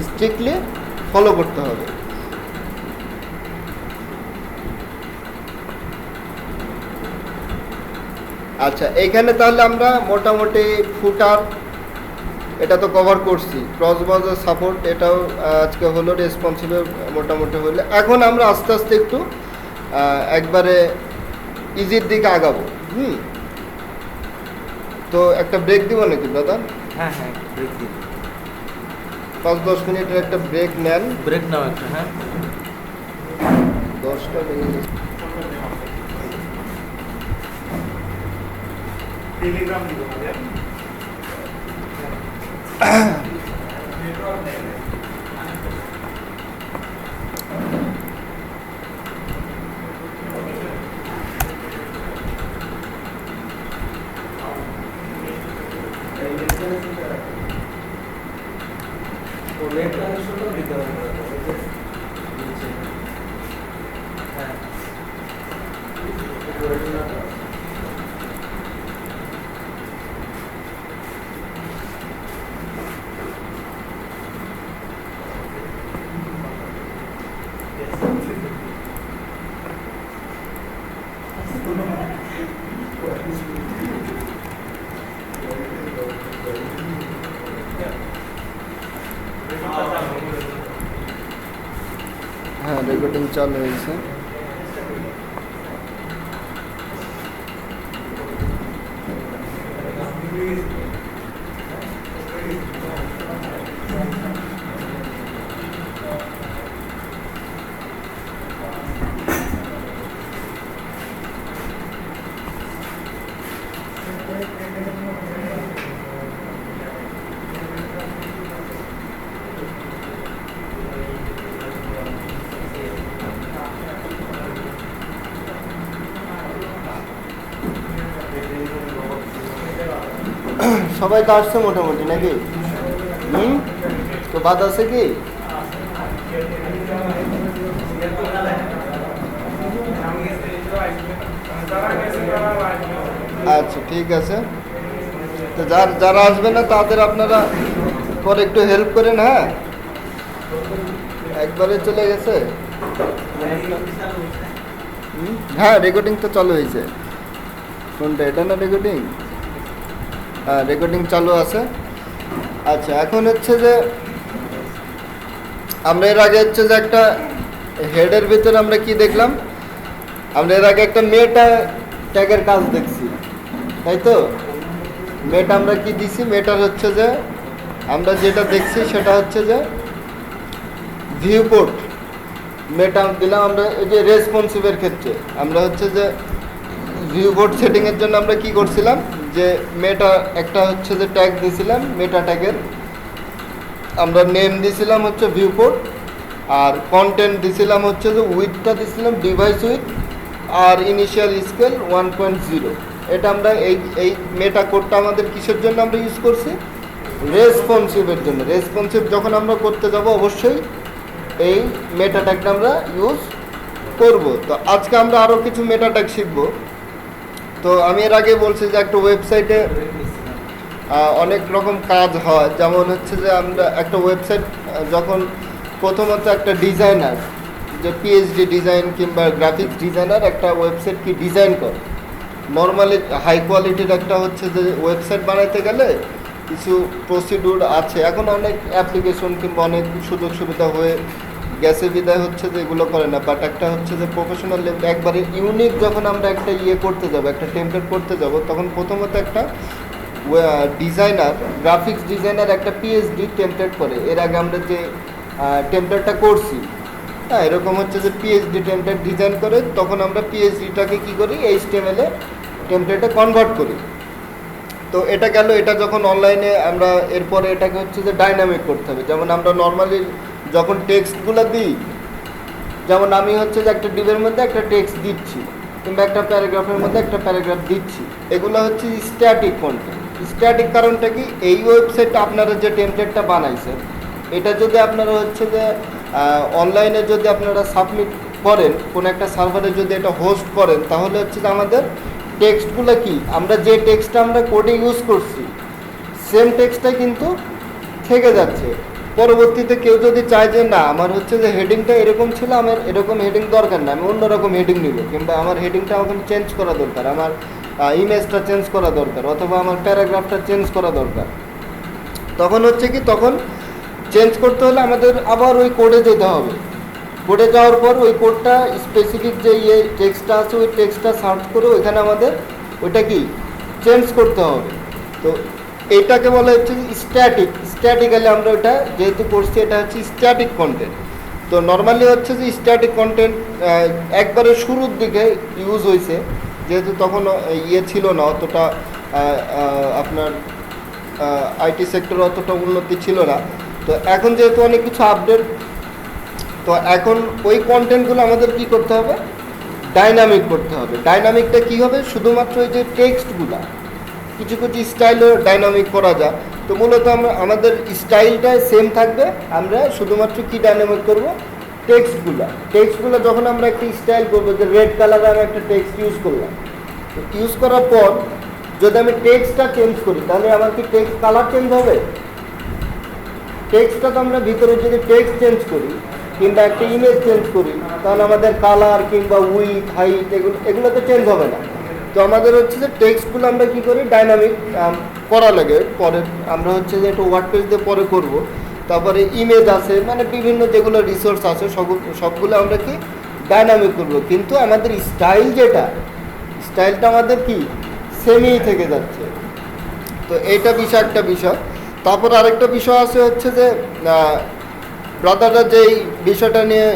স্ট্রিক্টলি ফলো করতে হবে। আচ্ছা, এইখানে তাহলে আমরা মোটামুটি ফুটার এটা তো কভার করছি, ক্রস ব্রাউজার সাপোর্ট এটাও আজকে হলো, রেসপন্সিবল মোটামুটি হলে। এখন আমরা আস্তে আস্তে একটু একবারে ইজির দিকে আগাবো। তো একটা ব্রেক দিব নাকি দাদা? হ্যাঁ ব্রেক দিন, 5-10 মিনিটের একটা ব্রেক নেন। ব্রেক নাও একটা। হ্যাঁ, 10টা মিনিট। টেলিগ্রাম দিব আমাদের নেটওয়ার্ক নেই। নেট কানেকশনটা দিতে হবে। হ্যাঁ, হ্যাঁ, রেকর্ডিং চালু হয়েছে। সবাই তো আসছে মোটামুটি নাকি? তো বাদ আছে কি? আচ্ছা, ঠিক আছে। তো যারা আসবে না তাদের আপনারা পরে একটু হেল্প করেন। হ্যাঁ, একবারে চলে গেছে। হ্যাঁ, রেকর্ডিং তো চালু হয়েছে। কোনটা, এটা না রেকর্ডিং? হ্যাঁ, রেকর্ডিং চালু আছে। আচ্ছা, এখন হচ্ছে যে আমরা এর আগে হচ্ছে যে একটা হেডের ভিতরে আমরা কি দেখলাম, আমরা এর আগে একটা মেটা ট্যাগের কাজ দেখছি, তাই তো? মেটা আমরা কি দিছি, মেটার হচ্ছে যে আমরা যেটা দেখছি সেটা হচ্ছে যে ভিউ পোর্ট মেটা দিলাম আমরা। এই যে রেসপন্সিভের ক্ষেত্রে আমরা হচ্ছে যে ভিউ পোর্ট সেটিংয়ের জন্য আমরা কি করছিলাম, যে মেটা একটা হচ্ছে যে ট্যাগ দিয়েছিলাম, মেটা ট্যাগের আমরা নেম দিয়েছিলাম হচ্ছে ভিউ পোর্ট, আর কন্টেন্ট দিয়েছিলাম হচ্ছে যে উইথটা দিয়েছিলাম ডিভাইস উইথ, আর ইনিশিয়াল স্কেল 1.0। এটা আমরা এই মেটা কোডটা আমাদের কিসের জন্য আমরা ইউজ করছি, রেসপন্সিভের জন্য। রেসপন্সিভ যখন আমরা করতে যাব অবশ্যই এই মেটা ট্যাগটা আমরা ইউজ করব। তো আজকে আমরা আরও কিছু মেটা ট্যাগ শিখব। তো আমি এর আগে বলছি যে একটা ওয়েবসাইটে অনেক রকম কাজ হয়, যেমন হচ্ছে যে আমরা একটা ওয়েবসাইট যখন প্রথমত একটা ডিজাইনার, যে পিএইচডি ডিজাইন কিংবা গ্রাফিক্স ডিজাইনার একটা ওয়েবসাইট কি ডিজাইন করে, নর্মালি হাই কোয়ালিটির একটা হচ্ছে যে ওয়েবসাইট বানাইতে গেলে কিছু প্রসিডিউর আছে। এখন অনেক অ্যাপ্লিকেশন কিংবা অনেক সুযোগ সুবিধা হয়ে গেছে বিদায় হচ্ছে যে এগুলো করে না, বাট একটা হচ্ছে যে প্রফেশনাল লেভেল একবারে ইউনিক যখন আমরা একটা করতে যাব, একটা টেমপ্লেট করতে যাব, তখন প্রথমত একটা ডিজাইনার, গ্রাফিক্স ডিজাইনার একটা পিএইচডি টেমপ্লেট করে। এর আগে আমরা যে টেমপ্লেটটা করছি, হ্যাঁ, এরকম হচ্ছে যে পিএইচডি টেমপ্লেট ডিজাইন করে, তখন আমরা পিএইচডিটাকে কী করি, এইচটিএমএল এ টেমপ্লেটে কনভার্ট করি। তো এটা গেল, এটা যখন অনলাইনে আমরা এরপরে এটাকে হচ্ছে যে ডাইনামিক করতে হবে। যেমন আমরা নর্মালি যখন টেক্সটগুলো দিই, যেমন আমি হচ্ছে যে একটা ডিবের মধ্যে একটা টেক্সট দিচ্ছি কিংবা একটা প্যারাগ্রাফের মধ্যে একটা প্যারাগ্রাফ দিচ্ছি, এগুলো হচ্ছে স্ট্যাটিক কন্টেন্ট। স্ট্যাটিক কারণটা কি, এই ওয়েবসাইটটা আপনারা যে টেমপ্লেটটা বানাইছেন, এটা যদি আপনারা হচ্ছে যে অনলাইনে যদি আপনারা সাবমিট করেন, কোনো একটা সার্ভারে যদি এটা হোস্ট করেন, তাহলে হচ্ছে যে আমাদের টেক্সটগুলো কি, আমরা যে টেক্সটটা আমরা কোডে ইউজ করছি সেম টেক্সটটা কিন্তু থেকে যাচ্ছে। পরবর্তীতে কেউ যদি চায় যে না, আমার হচ্ছে যে হেডিংটা এরকম ছিল, আমার এরকম হেডিং দরকার না, আমি অন্যরকম হেডিং নিব, কিংবা আমার হেডিংটা আমাকে চেঞ্জ করা দরকার, আমার ইমেজটা চেঞ্জ করা দরকার, অথবা আমার প্যারাগ্রাফটা চেঞ্জ করা দরকার, তখন হচ্ছে কি, তখন চেঞ্জ করতে হলে আমাদের আবার ওই কোডে যেতে হবে। কোডে যাওয়ার পর ওই কোডটা স্পেসিফিক যে টেক্সটটা আছে, ওই টেক্সটটা সার্চ করে ওইখানে আমাদের ওইটা কি চেঞ্জ করতে হবে। তো এইটাকে বলা হচ্ছে স্ট্যাটিক। স্ট্যাটিক্যালি আমরা ওটা যেহেতু করছি, এটা হচ্ছে স্ট্যাটিক কন্টেন্ট। তো নর্মালি হচ্ছে যে স্ট্যাটিক কন্টেন্ট একবারে শুরুর দিকে ইউজ হয়েছে, যেহেতু তখন ছিল না অতটা, আপনার আইটি সেক্টর অতটা উন্নতি ছিল না। তো এখন যেহেতু অনেক কিছু আপডেট, তো এখন ওই কন্টেন্টগুলো আমাদের কি করতে হবে, ডাইনামিক করতে হবে। ডাইনামিকটা কি হবে, শুধুমাত্র ওই যে টেক্সটগুলা, কিছু কিছু স্টাইলও ডাইনামিক করা যায়। তো মূলত আমরা আমাদের স্টাইলটা সেম থাকবে, আমরা শুধুমাত্র কি ডাইনামিক করব, টেক্সটগুলো যখন আমরা একটা স্টাইল করবো, যে রেড কালারে আমি একটা টেক্সট ইউজ করলাম, তো ইউজ করার পর যদি আমি টেক্সটটা চেঞ্জ করি, তাহলে আমার কি টেক্সট কালার চেঞ্জ হবে? টেক্সটটা তো আমরা ভিতরে যদি টেক্সট চেঞ্জ করি কিংবা একটা ইমেজ চেঞ্জ করি, তাহলে আমাদের কালার কিংবা উইথ, হাইট, এগুলো তো চেঞ্জ হবে না। তো আমাদের হচ্ছে যে টেক্সটগুলো আমরা কী করি, ডাইনামিক করা লাগে। পরে আমরা হচ্ছে যে একটু ওয়ার্ডপেজ দিয়ে পরে করব। তারপরে ইমেজ আছে, মানে বিভিন্ন যেগুলো রিসোর্স আছে সবগুলো আমরা কি ডাইনামিক করব, কিন্তু আমাদের স্টাইলটা আমাদের কি সেমই থেকে যাচ্ছে। তো এইটা একটা বিষয়। তারপর আরেকটা বিষয় আছে হচ্ছে যে ব্রাদাররা যেই বিষয়টা নিয়ে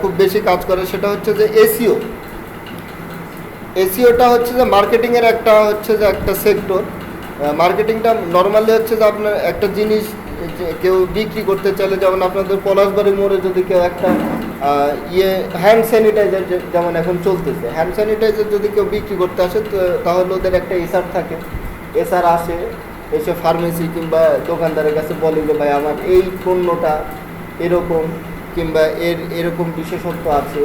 খুব বেশি কাজ করে, সেটা হচ্ছে যে এসইওটা হচ্ছে যে মার্কেটিংয়ের একটা হচ্ছে যে একটা সেক্টর। মার্কেটিংটা নর্মালি হচ্ছে যে আপনার একটা জিনিস কেউ বিক্রি করতে চাইলে, যেমন আপনাদের পলাশবাড়ি মোড়ে যদি কেউ একটা হ্যান্ড স্যানিটাইজার, যেমন এখন চলতেছে, হ্যান্ড স্যানিটাইজার যদি কেউ বিক্রি করতে আসে, তাহলে ওদের একটা এসআর থাকে। এসআর আসে, এসে ফার্মেসি কিংবা দোকানদারের কাছে বলে যে ভাই আমার এই পণ্যটা এরকম, কিংবা এরকম বিশেষত্ব আছে,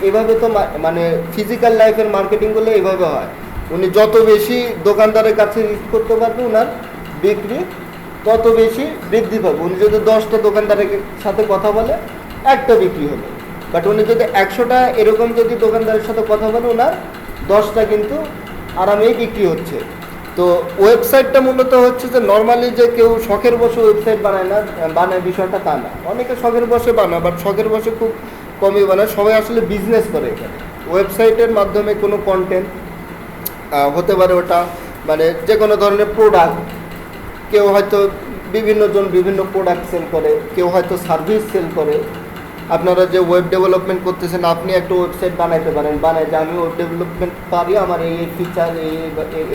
এইভাবে তো মানে ফিজিক্যাল লাইফের মার্কেটিংগুলো এইভাবে হয়। উনি যত বেশি দোকানদারের কাছে রিচ করতে পারবে, ওনার বিক্রি তত বেশি বৃদ্ধি পাবে। উনি যদি 10টা দোকানদারের সাথে কথা বলে, একটা বিক্রি হবে, বাট উনি যদি 100টা এরকম যদি দোকানদারের সাথে কথা বলে, ওনার 10টা কিন্তু আরামেই বিক্রি হচ্ছে। তো ওয়েবসাইটটা মূলত হচ্ছে যে নর্মালি যে কেউ শখের বসে ওয়েবসাইট বানায় না, বানায় বিষয়টা তা না। অনেকে শখের বসে বানায়, বাট শখের বসে খুব কমই বানায়। সবাই আসলে বিজনেস করে এখানে। ওয়েবসাইটের মাধ্যমে কোনো কন্টেন্ট হতে পারে, ওটা মানে যে কোনো ধরনের প্রোডাক্ট, কেউ হয়তো বিভিন্নজন বিভিন্ন প্রোডাক্ট সেল করে, কেউ হয়তো সার্ভিস সেল করে। আপনারা যে ওয়েব ডেভেলপমেন্ট করতেছেন, আপনি একটা ওয়েবসাইট বানাইতে পারেন, বানায় যে আমি ওয়েব ডেভেলপমেন্ট পারি, আমার এই ফিচার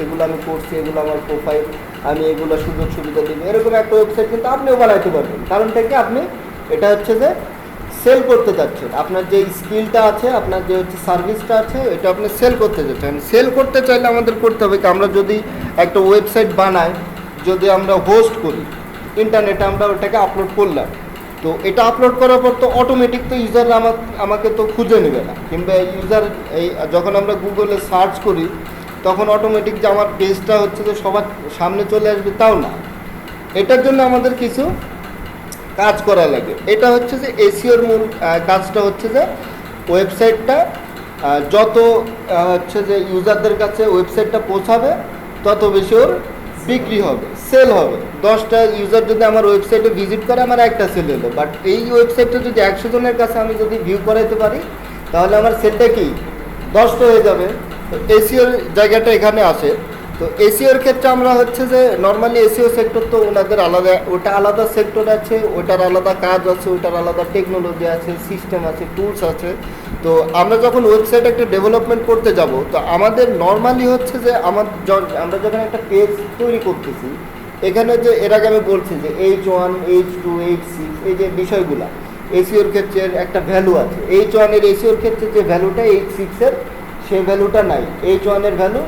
এগুলো আমি করছি, এগুলো আমার প্রোফাইল, আমি এগুলো সুযোগ সুবিধা দিব, এরকম একটা ওয়েবসাইট কিন্তু আপনিও বানাইতে পারবেন। কারণটা কি, আপনি এটা হচ্ছে যে সেল করতে চাচ্ছেন, আপনার যে স্কিলটা আছে, আপনার যে হচ্ছে সার্ভিসটা আছে, এটা আপনি সেল করতে চাচ্ছেন। সেল করতে চাইলে আমাদের করতে হবে কি, আমরা যদি একটা ওয়েবসাইট বানাই, যদি আমরা হোস্ট করি ইন্টারনেটে, আমরা ওটাকে আপলোড করলাম, তো এটা আপলোড করার পর তো অটোমেটিক তো ইউজার আমাকে তো খুঁজে নেবে না, কিংবা ইউজার এই যখন আমরা গুগলে সার্চ করি তখন অটোমেটিক যে আমার পেজটা হচ্ছে যে সবার সামনে চলে আসবে তাও না। এটার জন্য আমাদের কিছু কাজ করা লাগে। এটা হচ্ছে যে এসইওর মূল কাজটা হচ্ছে যে ওয়েবসাইটটা যত হচ্ছে যে ইউজারদের কাছে ওয়েবসাইটটা পৌঁছাবে তত বেশি ওর বিক্রি হবে, সেল হবে। 10টা ইউজার যদি আমার ওয়েবসাইটে ভিজিট করে, আমার একটা সেল হলো। বাট এই ওয়েবসাইটটা যদি 100 জনের কাছে আমি যদি ভিউ করাইতে পারি, তাহলে আমার সেলটা কি 10টা হয়ে যাবে। তো এসইওর জায়গাটা এখানে আসে। তো এসইওর ক্ষেত্রে আমরা হচ্ছে যে নর্মালি এসইও সেক্টর তো ওনাদের আলাদা, ওটা আলাদা সেক্টর আছে, ওটার আলাদা কাজ আছে, ওটার আলাদা টেকনোলজি আছে, সিস্টেম আছে, টুলস আছে। তো আমরা যখন ওয়েবসাইট একটা ডেভেলপমেন্ট করতে যাব, তো আমাদের নর্মালি হচ্ছে যে আমরা যখন একটা পেজ তৈরি করতেছি, এখানে যে এর আগে আমি বলছি যে H1, H2, H6 এই যে বিষয়গুলো এসইওর ক্ষেত্রে একটা ভ্যালু আছে। H1 এর এসইওর ক্ষেত্রে যে ভ্যালুটা H6 এর সেই ভ্যালুটা নাই। H1 এর ভ্যালু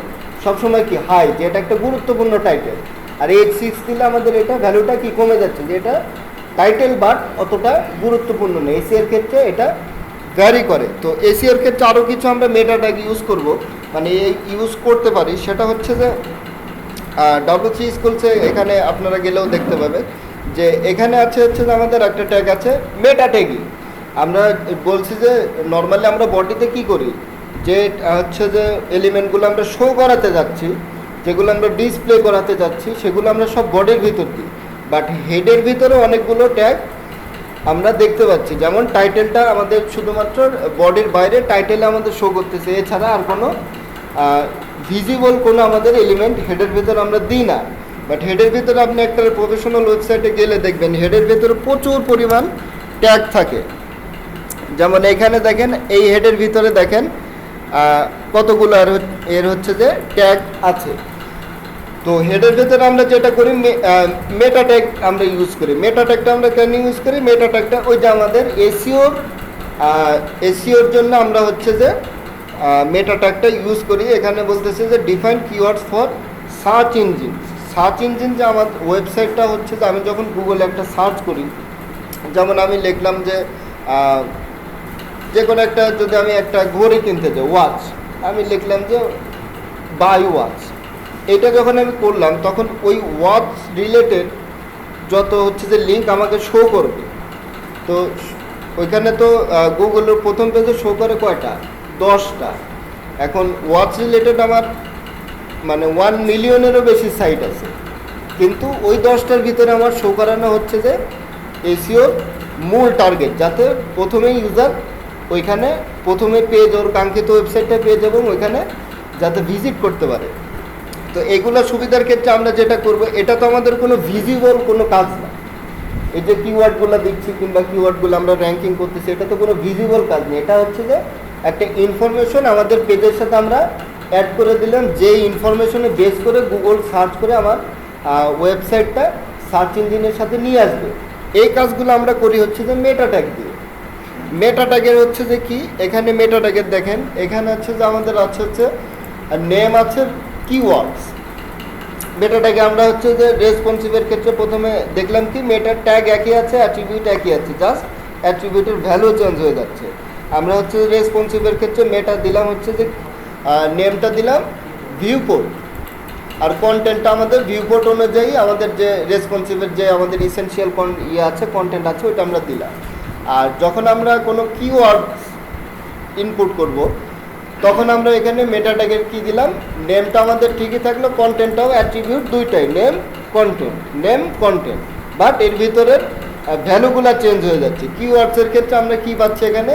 সবসময় কি হাই, যে এটা একটা গুরুত্বপূর্ণ টাইটেল। আর H6 দিলে আমাদের এটা ভ্যালুটা কি কমে যাচ্ছে, যে এটা টাইটেল বাট অতটা গুরুত্বপূর্ণ নেই। এসিওর ক্ষেত্রে এটা ভ্যারি করে। তো এসিওর ক্ষেত্রে আরও কিছু আমরা মেটা ট্যাগ ইউজ করব, মানে এই ইউজ করতে পারি। সেটা হচ্ছে যে W3 স্কুলসে এখানে আপনারা গেলেও দেখতে পাবেন যে এখানে আছে হচ্ছে যে আমাদের একটা ট্যাগ আছে মেটা ট্যাগই। আমরা বলছি যে নর্মালি আমরা বডিতে কি করি, যে হচ্ছে যে এলিমেন্টগুলো আমরা শো করাতে যাচ্ছি, যেগুলো আমরা ডিসপ্লে করাতে যাচ্ছি, সেগুলো আমরা সব বডির ভিতর দিই। বাট হেডের ভিতরে অনেকগুলো ট্যাগ আমরা দেখতে পাচ্ছি, যেমন টাইটেলটা আমাদের শুধুমাত্র বডির বাইরে টাইটেলে আমাদের শো করতেছে, এছাড়া আর কোনো ভিজিবল কোনো আমাদের এলিমেন্ট হেডের ভিতরে আমরা দিই না। বাট হেডের ভিতরে আপনি একটা প্রফেশনাল ওয়েবসাইটে গেলে দেখবেন হেডের ভিতরে প্রচুর পরিমাণ ট্যাগ থাকে। যেমন এখানে দেখেন, এই হেডের ভিতরে দেখেন কতগুলো এর হচ্ছে যে ট্যাগ আছে। তো হেডের ভেতরে আমরা যেটা করি মেটা ট্যাগ আমরা ইউজ করি। মেটা ট্যাগটা আমরা কেন ইউজ করি, মেটা ট্যাগটা ওই যে আমাদের এসইওর জন্য আমরা হচ্ছে যে মেটা ট্যাগটা ইউজ করি। এখানে বলতেছে যে define keywords for search engine. Search engine যে আমার ওয়েবসাইটটা হচ্ছে যে আমি যখন গুগলে একটা সার্চ করি, যেমন আমি লিখলাম যে কোনো একটা, যদি আমি একটা ঘড়ি কিনতে যাই, ওয়াচ, আমি লিখলাম যে বাই ওয়াচ। এটা যখন আমি করলাম তখন ওই ওয়াচ রিলেটেড যত হচ্ছে যে লিঙ্ক আমাকে শো করবে। তো ওইখানে তো গুগলের প্রথম পেজে শো করে কয়টা, 10টা। এখন ওয়াচ রিলেটেড আমার মানে 1 মিলিয়নেরও বেশি সাইট আছে, কিন্তু ওই 10টার ভিতরে আমার শো করানো হচ্ছে যে এসইওর মূল টার্গেট, যাতে প্রথমেই ইউজার ওইখানে প্রথমে পেজ ওর কাঙ্ক্ষিত ওয়েবসাইটটা পেজ এবং ওইখানে যাতে ভিজিট করতে পারে। তো এগুলো সুবিধার ক্ষেত্রে আমরা যেটা করব, এটা তো আমাদের কোনো ভিজিবল কোনো কাজ না। এই যে কিওয়ার্ডগুলো দিচ্ছি কিংবা কিওয়ার্ডগুলো আমরা র্যাঙ্কিং করতেছি, এটা তো কোনো ভিজিবল কাজ নেই। এটা হচ্ছে যে একটা ইনফরমেশন আমাদের পেজের সাথে আমরা অ্যাড করে দিলাম, যে ইনফরমেশনে বেস করে গুগল সার্চ করে আমার ওয়েবসাইটটা সার্চ ইঞ্জিনের সাথে নিয়ে আসবে। এই কাজগুলো আমরা করি হচ্ছে যে মেটা ট্যাগ দিয়ে। মেটা ট্যাগের হচ্ছে যে কি, এখানে মেটা ট্যাগের দেখেন, এখানে হচ্ছে যে আমাদের আছে হচ্ছে নেম আছে, কিওয়ার্ডস। মেটা ট্যাগে আমরা হচ্ছে যে রেসপন্সিভের ক্ষেত্রে প্রথমে দেখলাম কি মেটা ট্যাগ একই আছে, অ্যাট্রিবিউট একই আছে, জাস্ট অ্যাট্রিবিউটের ভ্যালু চেঞ্জ হয়ে যাচ্ছে। আমরা হচ্ছে রেসপন্সিভের ক্ষেত্রে মেটা দিলাম হচ্ছে যে নেমটা দিলাম ভিউপোর্ট, আর কন্টেন্টটা আমাদের ভিউপোর্ট অনুযায়ী আমাদের যে রেসপন্সিভের যে আমাদের ইসেনশিয়াল আছে, কন্টেন্ট আছে, ওইটা আমরা দিলাম। আর যখন আমরা কোনো কিওয়ার্ড ইনপুট করব, তখন আমরা এখানে মেটা ট্যাগের কি দিলাম, নেমটা আমাদের ঠিকই থাকলো, কন্টেন্টটাও অ্যাট্রিবিউট দুইটাই, নেম কন্টেন্ট, বাট এর ভিতরের ভ্যালুগুলো চেঞ্জ হয়ে যাচ্ছে। কিওয়ার্ডসের ক্ষেত্রে আমরা কি পাচ্ছি এখানে,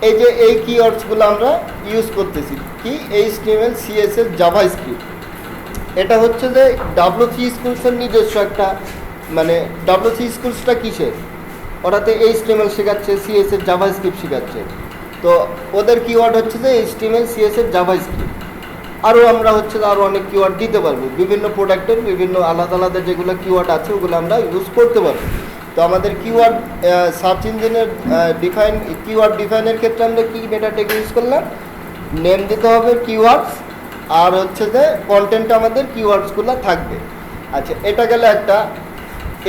এই যে এই কিওয়ার্ডসগুলো আমরা ইউজ করতেছি কি, HTML CSS জাভাস্ক্রিপ্ট। এটা হচ্ছে যে WC স্কুলসের নিজস্ব একটা, মানে WC স্কুলসটা কিসের, ওটাতে HTML শেখাচ্ছে, CSS জাভাস্ক্রিপ্ট শেখাচ্ছে। তো ওদের কিওয়ার্ড হচ্ছে যে HTML CSS জাভাস্ক্রিপ্ট। আরও আমরা হচ্ছে আরও অনেক কিওয়ার্ড দিতে পারবো, বিভিন্ন প্রোডাক্টের বিভিন্ন আলাদা আলাদা যেগুলো কিওয়ার্ড আছে ওগুলো আমরা ইউজ করতে পারবো। তো আমাদের কিওয়ার্ড সার্চ ইঞ্জিনের কিওয়ার্ড ডিফাইনের ক্ষেত্রে আমরা কি মেটা ট্যাগ ইউজ করলাম, নেম দিতে হবে কিওয়ার্ডস, আর হচ্ছে যে কন্টেন্টটা আমাদের কিওয়ার্ডসগুলো থাকবে। আচ্ছা, এটা গেলে একটা।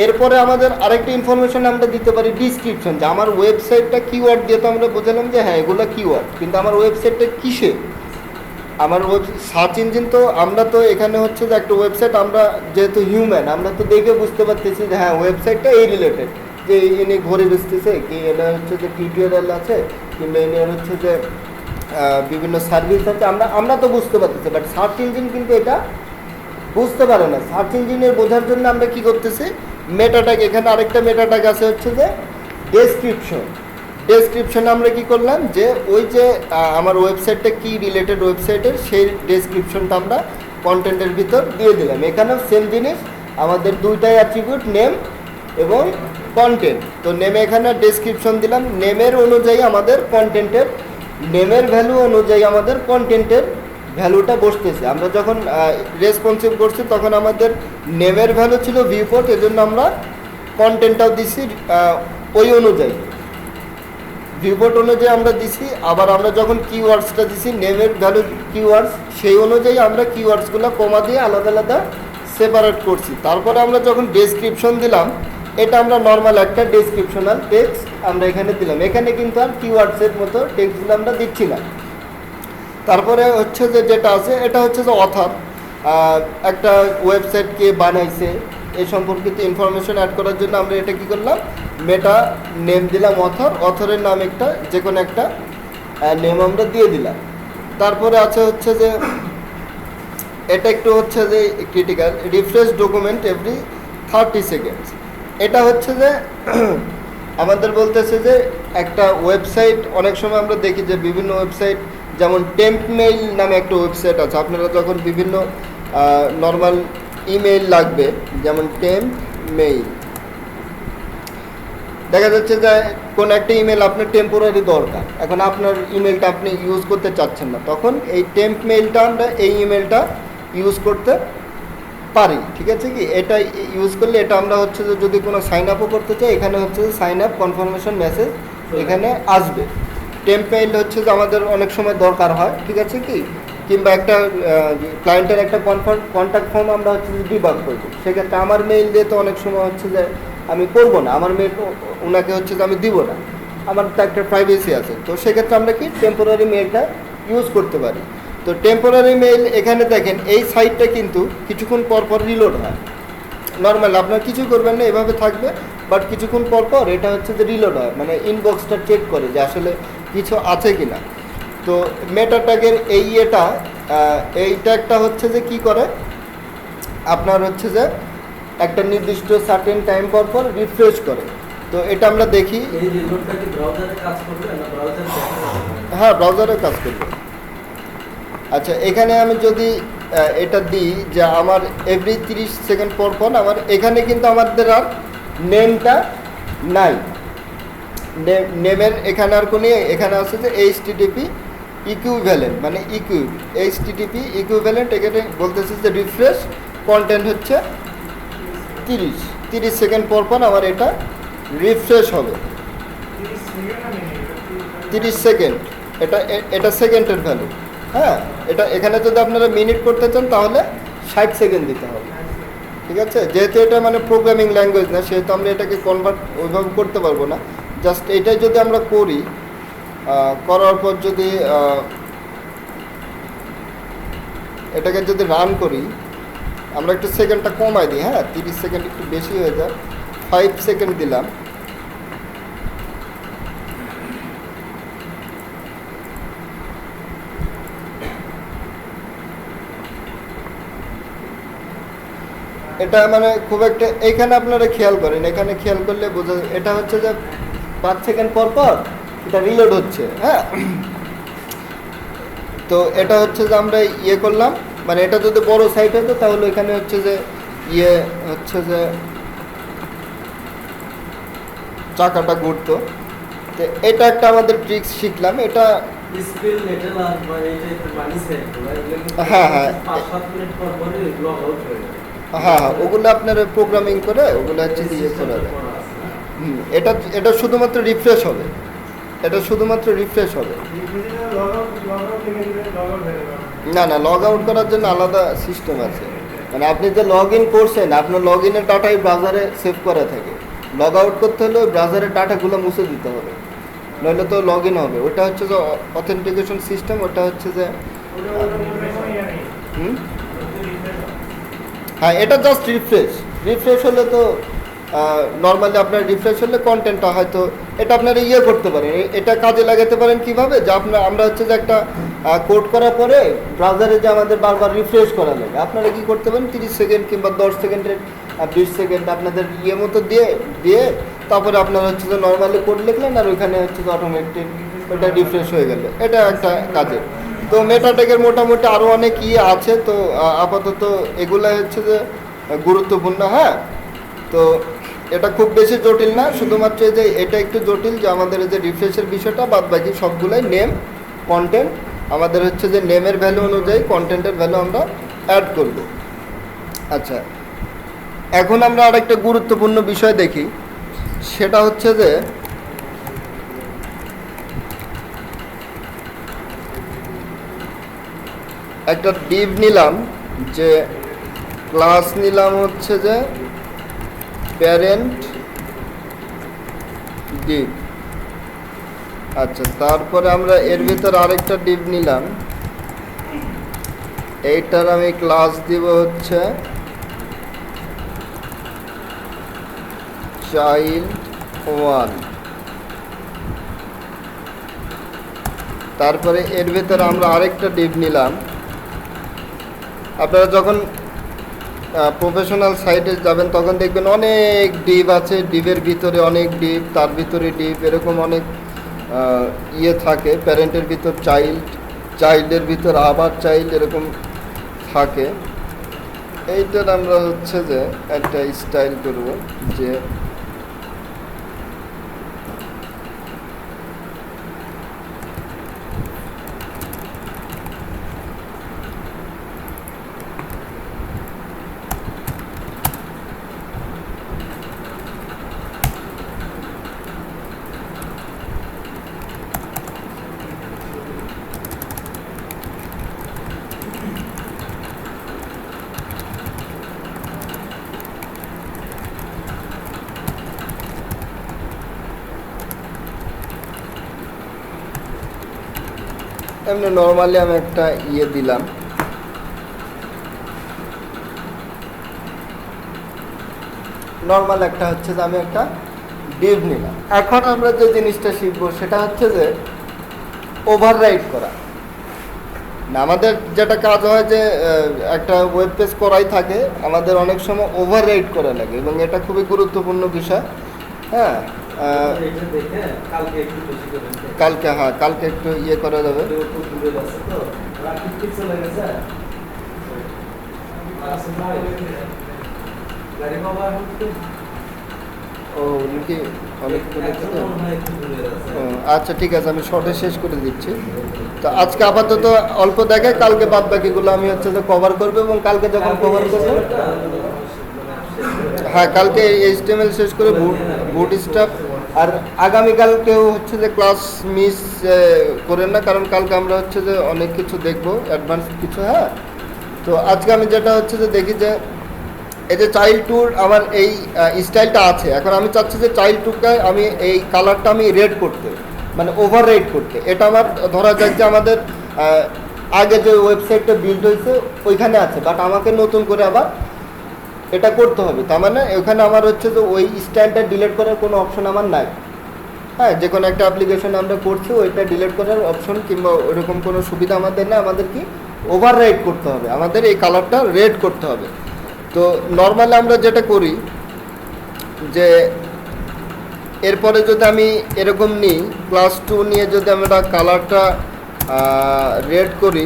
এরপরে আমাদের আরেকটা ইনফরমেশন আমরা দিতে পারি ডিসক্রিপশন, যে আমার ওয়েবসাইটটা কিওয়ার্ড দিয়ে তো আমরা বুঝলাম যে হ্যাঁ এগুলো কিওয়ার্ড, কিন্তু আমার ওয়েবসাইটটা কিসে, আমার সার্চ ইঞ্জিন তো আমরা তো এখানে হচ্ছে যে একটা ওয়েবসাইট, আমরা যেহেতু হিউম্যান আমরা তো দেখে বুঝতে পারতেছি যে হ্যাঁ ওয়েবসাইটটা এই রিলেটেড, যে ইনি ঘড়ি বেচতেছে কি, এটা হচ্ছে যে টিউটোরিয়াল আছে, কিংবা ইনি হচ্ছে যে বিভিন্ন সার্ভিস আছে, আমরা তো বুঝতে পারতেছি, বাট সার্চ ইঞ্জিন কিন্তু এটা বুঝতে পারে না। সার্চ ইঞ্জিনের বোঝার জন্য আমরা কি করতেছি, মেটা ট্যাগ, এখানে আরেকটা মেটা ট্যাগ আছে হচ্ছে যে ডেসক্রিপশন আমরা কি করলাম, যে ওই যে আমার ওয়েবসাইটটা কি রিলেটেড ওয়েবসাইটের সেই ডেসক্রিপশনটা আমরা কন্টেন্টের ভিতর দিয়ে দিলাম। এখানেও সেম জিনিস, আমাদের দুইটাই অ্যাট্রিবিউট, নেম এবং কন্টেন্ট। তো নেমে এখানে ডেসক্রিপশন দিলাম, নেমের অনুযায়ী আমাদের কন্টেন্টের, নেমের ভ্যালু অনুযায়ী আমাদের কন্টেন্টের ভ্যালুটা বসতেছে। আমরা যখন রেসপন্সিভ করছি তখন আমাদের নেমের ভ্যালু ছিল ভিউপোর্ট, এজন্য আমরা কন্টেন্টটাও দিছি ওই অনুযায়ী, ভিউপোর্ট অনুযায়ী আমরা দিছি। আবার আমরা যখন কিওয়ার্ডসটা দিছি, নেমের ভ্যালু কিওয়ার্ডস, সেই অনুযায়ী আমরা কিওয়ার্ডসগুলো কমা দিয়ে আলাদা আলাদা সেপারেট করছি। তারপরে আমরা যখন ডেসক্রিপশন দিলাম, এটা আমরা নর্মাল একটা ডেসক্রিপশনাল টেক্সট আমরা এখানে দিলাম, এখানে কিন্তু আর কিওয়ার্ডসের মতো টেক্সটগুলো আমরা দিচ্ছি না। তারপরে হচ্ছে যে যেটা আছে, এটা হচ্ছে যে অথর, একটা ওয়েবসাইট কে বানাইছে এই সম্পর্কিত ইনফরমেশন অ্যাড করার জন্য আমরা এটা কি করলাম, মেটা নেম দিলাম অথরের নাম একটা, যে কোনো একটা নেম আমরা দিয়ে দিলাম। তারপরে আছে হচ্ছে যে এটা একটু হচ্ছে যে critical, refresh document every 30 seconds. এটা হচ্ছে যে আমাদের বলতেছে যে একটা ওয়েবসাইট, অনেক সময় আমরা দেখি যে বিভিন্ন ওয়েবসাইট, যেমন টেম্প মেইল নামে একটা ওয়েবসাইট আছে, আপনারা যখন বিভিন্ন নর্মাল ইমেইল লাগবে, যেমন টেম্প মেইল, দেখা যাচ্ছে যে কোন একটা ইমেল আপনার টেম্পোরারি দরকার, এখন আপনার ইমেলটা আপনি ইউজ করতে চাচ্ছেন না, তখন এই টেম্প মেইলটা আমরা এই ইমেলটা ইউজ করতে পারি। ঠিক আছে, কি এটা ইউজ করলে এটা আমরা হচ্ছে যে যদি কোনো সাইন আপও করতে চাই, এখানে হচ্ছে যে সাইন আপ কনফার্মেশন মেসেজ এখানে আসবে। টেম্প মেইল হচ্ছে যে আমাদের অনেক সময় দরকার হয়, ঠিক আছে কি, কিংবা একটা ক্লায়েন্টের একটা কন্ট্যাক্ট ফর্ম আমরা হচ্ছে যে ডিবাগ করবো, সেক্ষেত্রে আমার মেইল দিয়ে তো অনেক সময় হচ্ছে যে আমি করবো না, আমার মেইল ওনাকে হচ্ছে যে আমি দিব না, আমার তো একটা প্রাইভেসি আছে। তো সেক্ষেত্রে আমরা কি টেম্পোরারি মেইলটা ইউজ করতে পারি। তো টেম্পোরারি মেইল এখানে দেখেন এই সাইটটা কিন্তু কিছুক্ষণ পর পর রিলোড হয়, নর্মাল আপনার কিছু করবেন না, এভাবে থাকবে, বাট কিছুক্ষণ পর পর এটা হচ্ছে যে রিলোড হয়, মানে ইনবক্সটা চেক করে যে আসলে কিছু আছে কি না। তো মেটা ট্যাগের এই ট্যাগটা হচ্ছে যে কি করে, আপনার হচ্ছে যে একটা নির্দিষ্ট সার্টেন টাইম পর পর রিফ্রেশ করে। তো এটা আমরা দেখি, এই রিলোডটা কি ব্রাউজারে কাজ করবে না ব্রাউজারে দেখা যাবে? হ্যাঁ ব্রাউজারে কাজ করবে। আচ্ছা, এখানে আমি যদি এটা দিই যে আমার এভরি 30 সেকেন্ড পর পর আমার এখানে কিন্তু আমাদের আর নেমটা নাই, নেমের এখানে আর কোনো, এখানে আছে যে HTTP ইকুইভ্যালেন্ট, মানে HTTP ইকুইভ্যালেন্ট, এখানে বলতেছে যে রিফ্রেশ কন্টেন্ট হচ্ছে 30 সেকেন্ড পর পর আমার এটা রিফ্রেশ হবে, 30 সেকেন্ড, এটা সেকেন্ডের ভ্যালু। হ্যাঁ, এটা এখানে যদি আপনারা মিনিট করতে চান তাহলে 60 সেকেন্ড দিতে হবে। ঠিক আছে, যেহেতু এটা মানে প্রোগ্রামিং ল্যাঙ্গুয়েজ না, সেহেতু আমরা এটাকে কনভার্ট ওইভাবে করতে পারবো না। জাস্ট এটাই যদি আমরা করি, করার পর যদি এটাকে যদি রান করি, আমরা একটু সেকেন্ডটা কমাই দিই, হ্যাঁ 30 সেকেন্ড একটু বেশি হয়ে যায়, 5 সেকেন্ড দিলাম। এটা মানে খুব একটা এইখানে আপনারা খেয়াল করেন, এখানে খেয়াল করলে বোঝা যায় এটা হচ্ছে যে 5 সেকেন্ড পর পর এটা রিলোড হচ্ছে, হ্যাঁ। তো এটা হচ্ছে যে আমরা ইয়ে করলাম, মানে এটা যদি বড় সাইট হতো তাহলে এখানে হচ্ছে যে ইয়ে হচ্ছে যে চাকাটা ঘুরতো। তো এটা একটা আমাদের ট্রিক্স শিখলাম, এটা স্পিল মেটাল আর বা এইটা একটু পানি সেট করে এগুলো কিন্তু হ্যাঁ, হ্যাঁ। 5-7 মিনিট পর পরে ব্লক আউট হয়ে যায়। হ্যাঁ হ্যাঁ, ওগুলো আপনারা প্রোগ্রামিং করে ওগুলো হচ্ছে ইয়ে করা যায়। এটা এটা শুধুমাত্র রিফ্রেশ হবে, এটা শুধুমাত্র রিফ্রেশ হবে। না না, লগ আউট করার জন্য আলাদা সিস্টেম আছে। মানে আপনি যে লগ ইন করছেন, আপনার লগ ইনের ডাটাই ব্রাউজারে সেভ করা থাকে। লগ আউট করতে হলে ওই ব্রাউজারের ডাটাগুলো মুছে দিতে হবে, নইলে তো লগ ইন হবে। ওটা হচ্ছে যে অথেন্টিকেশন সিস্টেম, ওটা হচ্ছে যে হ্যাঁ, এটা জাস্ট রিফ্রেশ। রিফ্রেশ হলে তো নর্মালি আপনার রিফ্রেশ হলে কন্টেন্টটা হয়তো এটা আপনারা ইয়ে করতে পারেন, এটা কাজে লাগাতে পারেন কিভাবে, যে আমরা হচ্ছে যে একটা কোড করার পরে ব্রাউজারে যে আমাদের বারবার রিফ্রেশ করা লাগে, আপনারা কি করতে পারেন 30 সেকেন্ড কিংবা 10 সেকেন্ডের 20 সেকেন্ড আপনাদের ইয়ে মতো দিয়ে দিয়ে তারপরে আপনারা হচ্ছে যে নর্মালি কোড লিখলেন আর ওইখানে হচ্ছে যে অটোমেটিক ওটা রিফ্রেশ হয়ে গেল। এটা একটা কাজের। তো মেটাটেকের মোটামুটি আরও অনেক ইয়ে আছে, তো আপাতত এগুলো হচ্ছে যে গুরুত্বপূর্ণ, হ্যাঁ। তো এটা খুব বেশি জটিল না, শুধুমাত্র যে এটা একটু জটিল যে আমাদের যে রিফ্রেশের বিষয়টা, বাদ বাকি সবগুলোই নেম কন্টেন্ট, আমাদের হচ্ছে যে নেমের ভ্যালু অনুযায়ী কন্টেন্টের ভ্যালু আমরা অ্যাড করব। আচ্ছা, এখন আমরা আরেকটা গুরুত্বপূর্ণ বিষয় দেখি, সেটা হচ্ছে যে একটা ডিভ নিলাম, যে ক্লাস নিলাম হচ্ছে যে প্যারেন্ট ডিভ। আচ্ছা, তারপরে আমরা এর ভিতর আরেকটা ডিভ নিলাম, এইটার আমি ক্লাস দিব হচ্ছে চাইল্ড 1। তারপরে এর ভিতরে আমরা আরেকটা ডিভ নিলাম। আপনারা যখন প্রফেশনাল সাইটে যাবেন তখন দেখবেন অনেক ডিভ আছে, ডিভের ভিতরে অনেক ডিভ, তার ভিতরে ডিভ, এরকম অনেক ইয়ে থাকে। প্যারেন্টের ভিতর চাইল্ড, চাইল্ডের ভিতর আবার চাইল্ড, এরকম থাকে। এইটার আমরা হচ্ছে যে একটা স্টাইল করব, যে এমনি নর্মালি আমি একটা ইয়ে দিলাম, নর্মাল একটা হচ্ছে যে আমি একটা ডিভ নিলাম। এখন আমরা যে জিনিসটা শিখবো সেটা হচ্ছে যে ওভাররাইড করা। না, আমাদের যেটা কাজ হয় যে একটা ওয়েব পেজ করাই থাকে, আমাদের অনেক সময় ওভাররাইড করা লাগে এবং এটা খুবই গুরুত্বপূর্ণ বিষয়, হ্যাঁ। এটা দেখে কালকে একটু বেশি করে কালকে, হ্যাঁ, কালকে একটু ইয়ে করা যাবে। একটু দূরে আছে তো রাখি কিছু লাগে স্যার গাড়ি বাবা হচ্ছে ও নাকি অনেক একজন মনে হয় একটু দূরে আছে। ও, আচ্ছা ঠিক আছে, আমি শর্টে শেষ করে দিচ্ছি। তো আজকে আপাতত অল্প দেখে, কালকে বাদ বাকিগুলো আমি হচ্ছে যে কভার করবো, এবং কালকে যখন কভার করবো, হ্যাঁ, কালকে HTML শেষ করে বুটস্ট্র্যাপ। আর আগামীকালকেও হচ্ছে যে ক্লাস মিস করেন না, কারণ কালকে আমরা হচ্ছে যে অনেক কিছু দেখবো, অ্যাডভান্স কিছু, হ্যাঁ। তো আজকে আমি যেটা হচ্ছে যে দেখি যে এই যে চাইল্ড টুর আমার এই স্টাইলটা আছে, এখন আমি চাচ্ছি যে চাইল্ড টুকে আমি এই কালারটা আমি রেড করতে, মানে ওভার রেড করতে। এটা আমার ধরা যাক যে আমাদের আগে যে ওয়েবসাইটটা বিল্ড হয়েছে ওইখানে আছে, বাট আমাকে নতুন করে আবার এটা করতে হবে। তার মানে ওখানে আমার হচ্ছে যে ওই স্টাইলটা ডিলিট করার কোনো অপশন আমার নাই, হ্যাঁ। যে কোনো একটা অ্যাপ্লিকেশন আমরা করছি, ওইটা ডিলিট করার অপশন কিংবা ওইরকম কোনো সুবিধা আমাদের না। আমাদের কি ওভার রাইড করতে হবে, আমাদের এই কালারটা রেড করতে হবে। তো নর্মালি আমরা যেটা করি যে এরপরে যদি আমি এরকম নিই ক্লাস 2 নিয়ে যদি আমরা কালারটা রেড করি,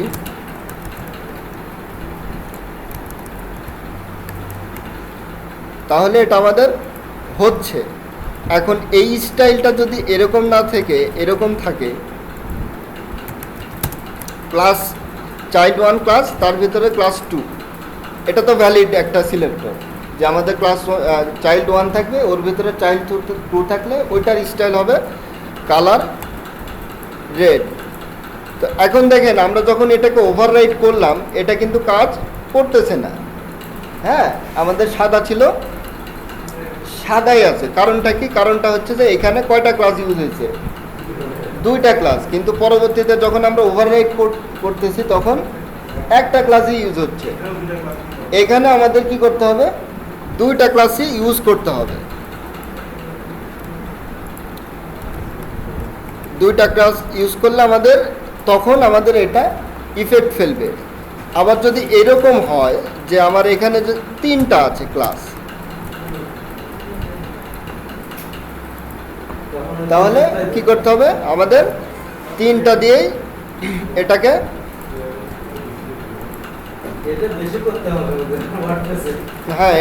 তাহলে এটা আমাদের হচ্ছে। এখন এই স্টাইলটা যদি এরকম না থেকে এরকম থাকে, ক্লাস চাইল্ড 1 ক্লাস, তার ভিতরে ক্লাস 2, এটা তো ভ্যালিড একটা সিলেক্টর যে আমাদের ক্লাস চাইল্ড 1 থাকবে, ওর ভিতরে চাইল্ড 2 থাকলে ওইটার স্টাইল হবে কালার রেড। তো এখন দেখেন আমরা যখন এটাকে ওভাররাইট করলাম, এটা কিন্তু কাজ করতেছে না। হ্যাঁ, আমাদের সাদা ছিল, সাদাই আছে। কারণটা কি? কারণটা হচ্ছে যে এখানে কয়টা ক্লাস ইউজ হয়েছে? 2টা ক্লাস, কিন্তু পরবর্তীতে যখন আমরা ওভাররাইট করতেছি তখন একটা ক্লাসই ইউজ হচ্ছে। এখানে আমাদের কি করতে হবে? 2টা ক্লাসই ইউজ করতে হবে। 2টা ক্লাস ইউজ করলে তখন আমাদের এটা ইফেক্ট ফেলবে। আবার যদি এরকম হয় যে আমার এখানে যে 3টা আছে ক্লাস, তাহলে কি করতে হবে? আমাদের 3টা দিয়েই এটাকে এটা বেশি করতে হবে ওদের ওয়ার্ডপ্রেসে। হ্যাঁ,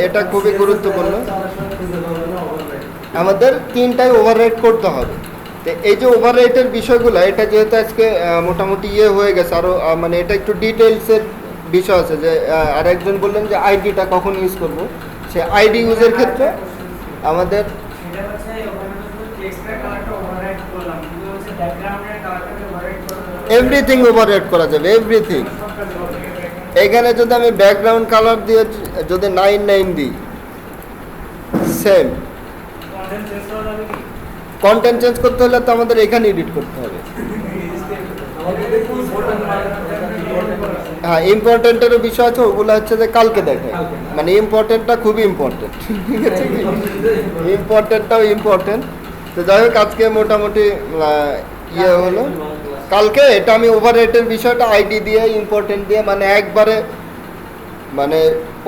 এটা খুবই গুরুত্বপূর্ণ। চালার সময় খুঁজে পাবে না ওভাররাইট। আমাদের 3টাই ওভাররাইট করতে হবে। তো এই যে ওভাররাইটের বিষয়গুলো, এটা যেহেতু আজকে মোটামুটি হয়ে গেছে, আরও মানে এটা একটু ডিটেলসের বিষয় আছে। যে আরেকজন বললেন যে আইডিটা কখন ইউজ করব, সে আইডি ইউজের ক্ষেত্রে আমাদের সেটা হচ্ছে ওখানে শুধু টেক্সটের কালারটা ওভাররাইট করলাম, কিন্তু হচ্ছে ব্যাকগ্রাউন্ডের কালারটাকে ওভাররাইট করা যাবে। এভরিথিং ওভাররাইট করা যাবে, এভরিথিং। সব কাজ হবে। এখানে যদি আমি ব্যাকগ্রাউন্ড কালার দিয়ে যদি 9 দিই, সেম কন্টেন্ট চেঞ্জ করা যাবে কি? কন্টেন্ট চেঞ্জ করতে হলে তো আমাদের এখানে এডিট করতে হবে। আমাদের দেখুন ইম্পর্টেন্ট হ্যাঁ, ইম্পর্টেন্টেরও বিষয় আছে, ওগুলো হচ্ছে যে কালকে দেখে। মানে ইম্পর্টেন্টটা খুবই ইম্পর্টেন্ট, ঠিক আছে কি? ইম্পর্টেন্টটাও ইম্পর্টেন্ট। তো যাই হোক, আজকে মোটামুটি হলো। কালকে এটা আমি ওভাররেটের বিষয়টা আইডি দিয়ে ইম্পর্টেন্ট দিয়ে মানে একবারে, মানে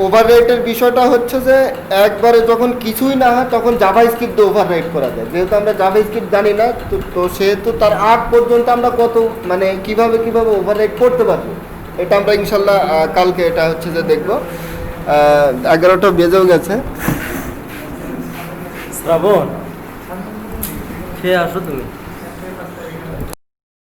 ওভাররেটের বিষয়টা হচ্ছে যে একবারে যখন কিছুই না হয় তখন জাভা স্ক্রিপ্ট দিয়ে ওভাররাইট করা যায়। যেহেতু আমরা জাভা স্ক্রিপ্ট জানি না, তো সেহেতু তার আগ পর্যন্ত আমরা কত মানে কিভাবে ওভাররাইট করতে পারবো, এটা আমরা ইনশাল্লাহ কালকে এটা হচ্ছে যে দেখবো। 11টা বেজেও গেছে। শ্রাবণ খেয়ে আসো তুমি।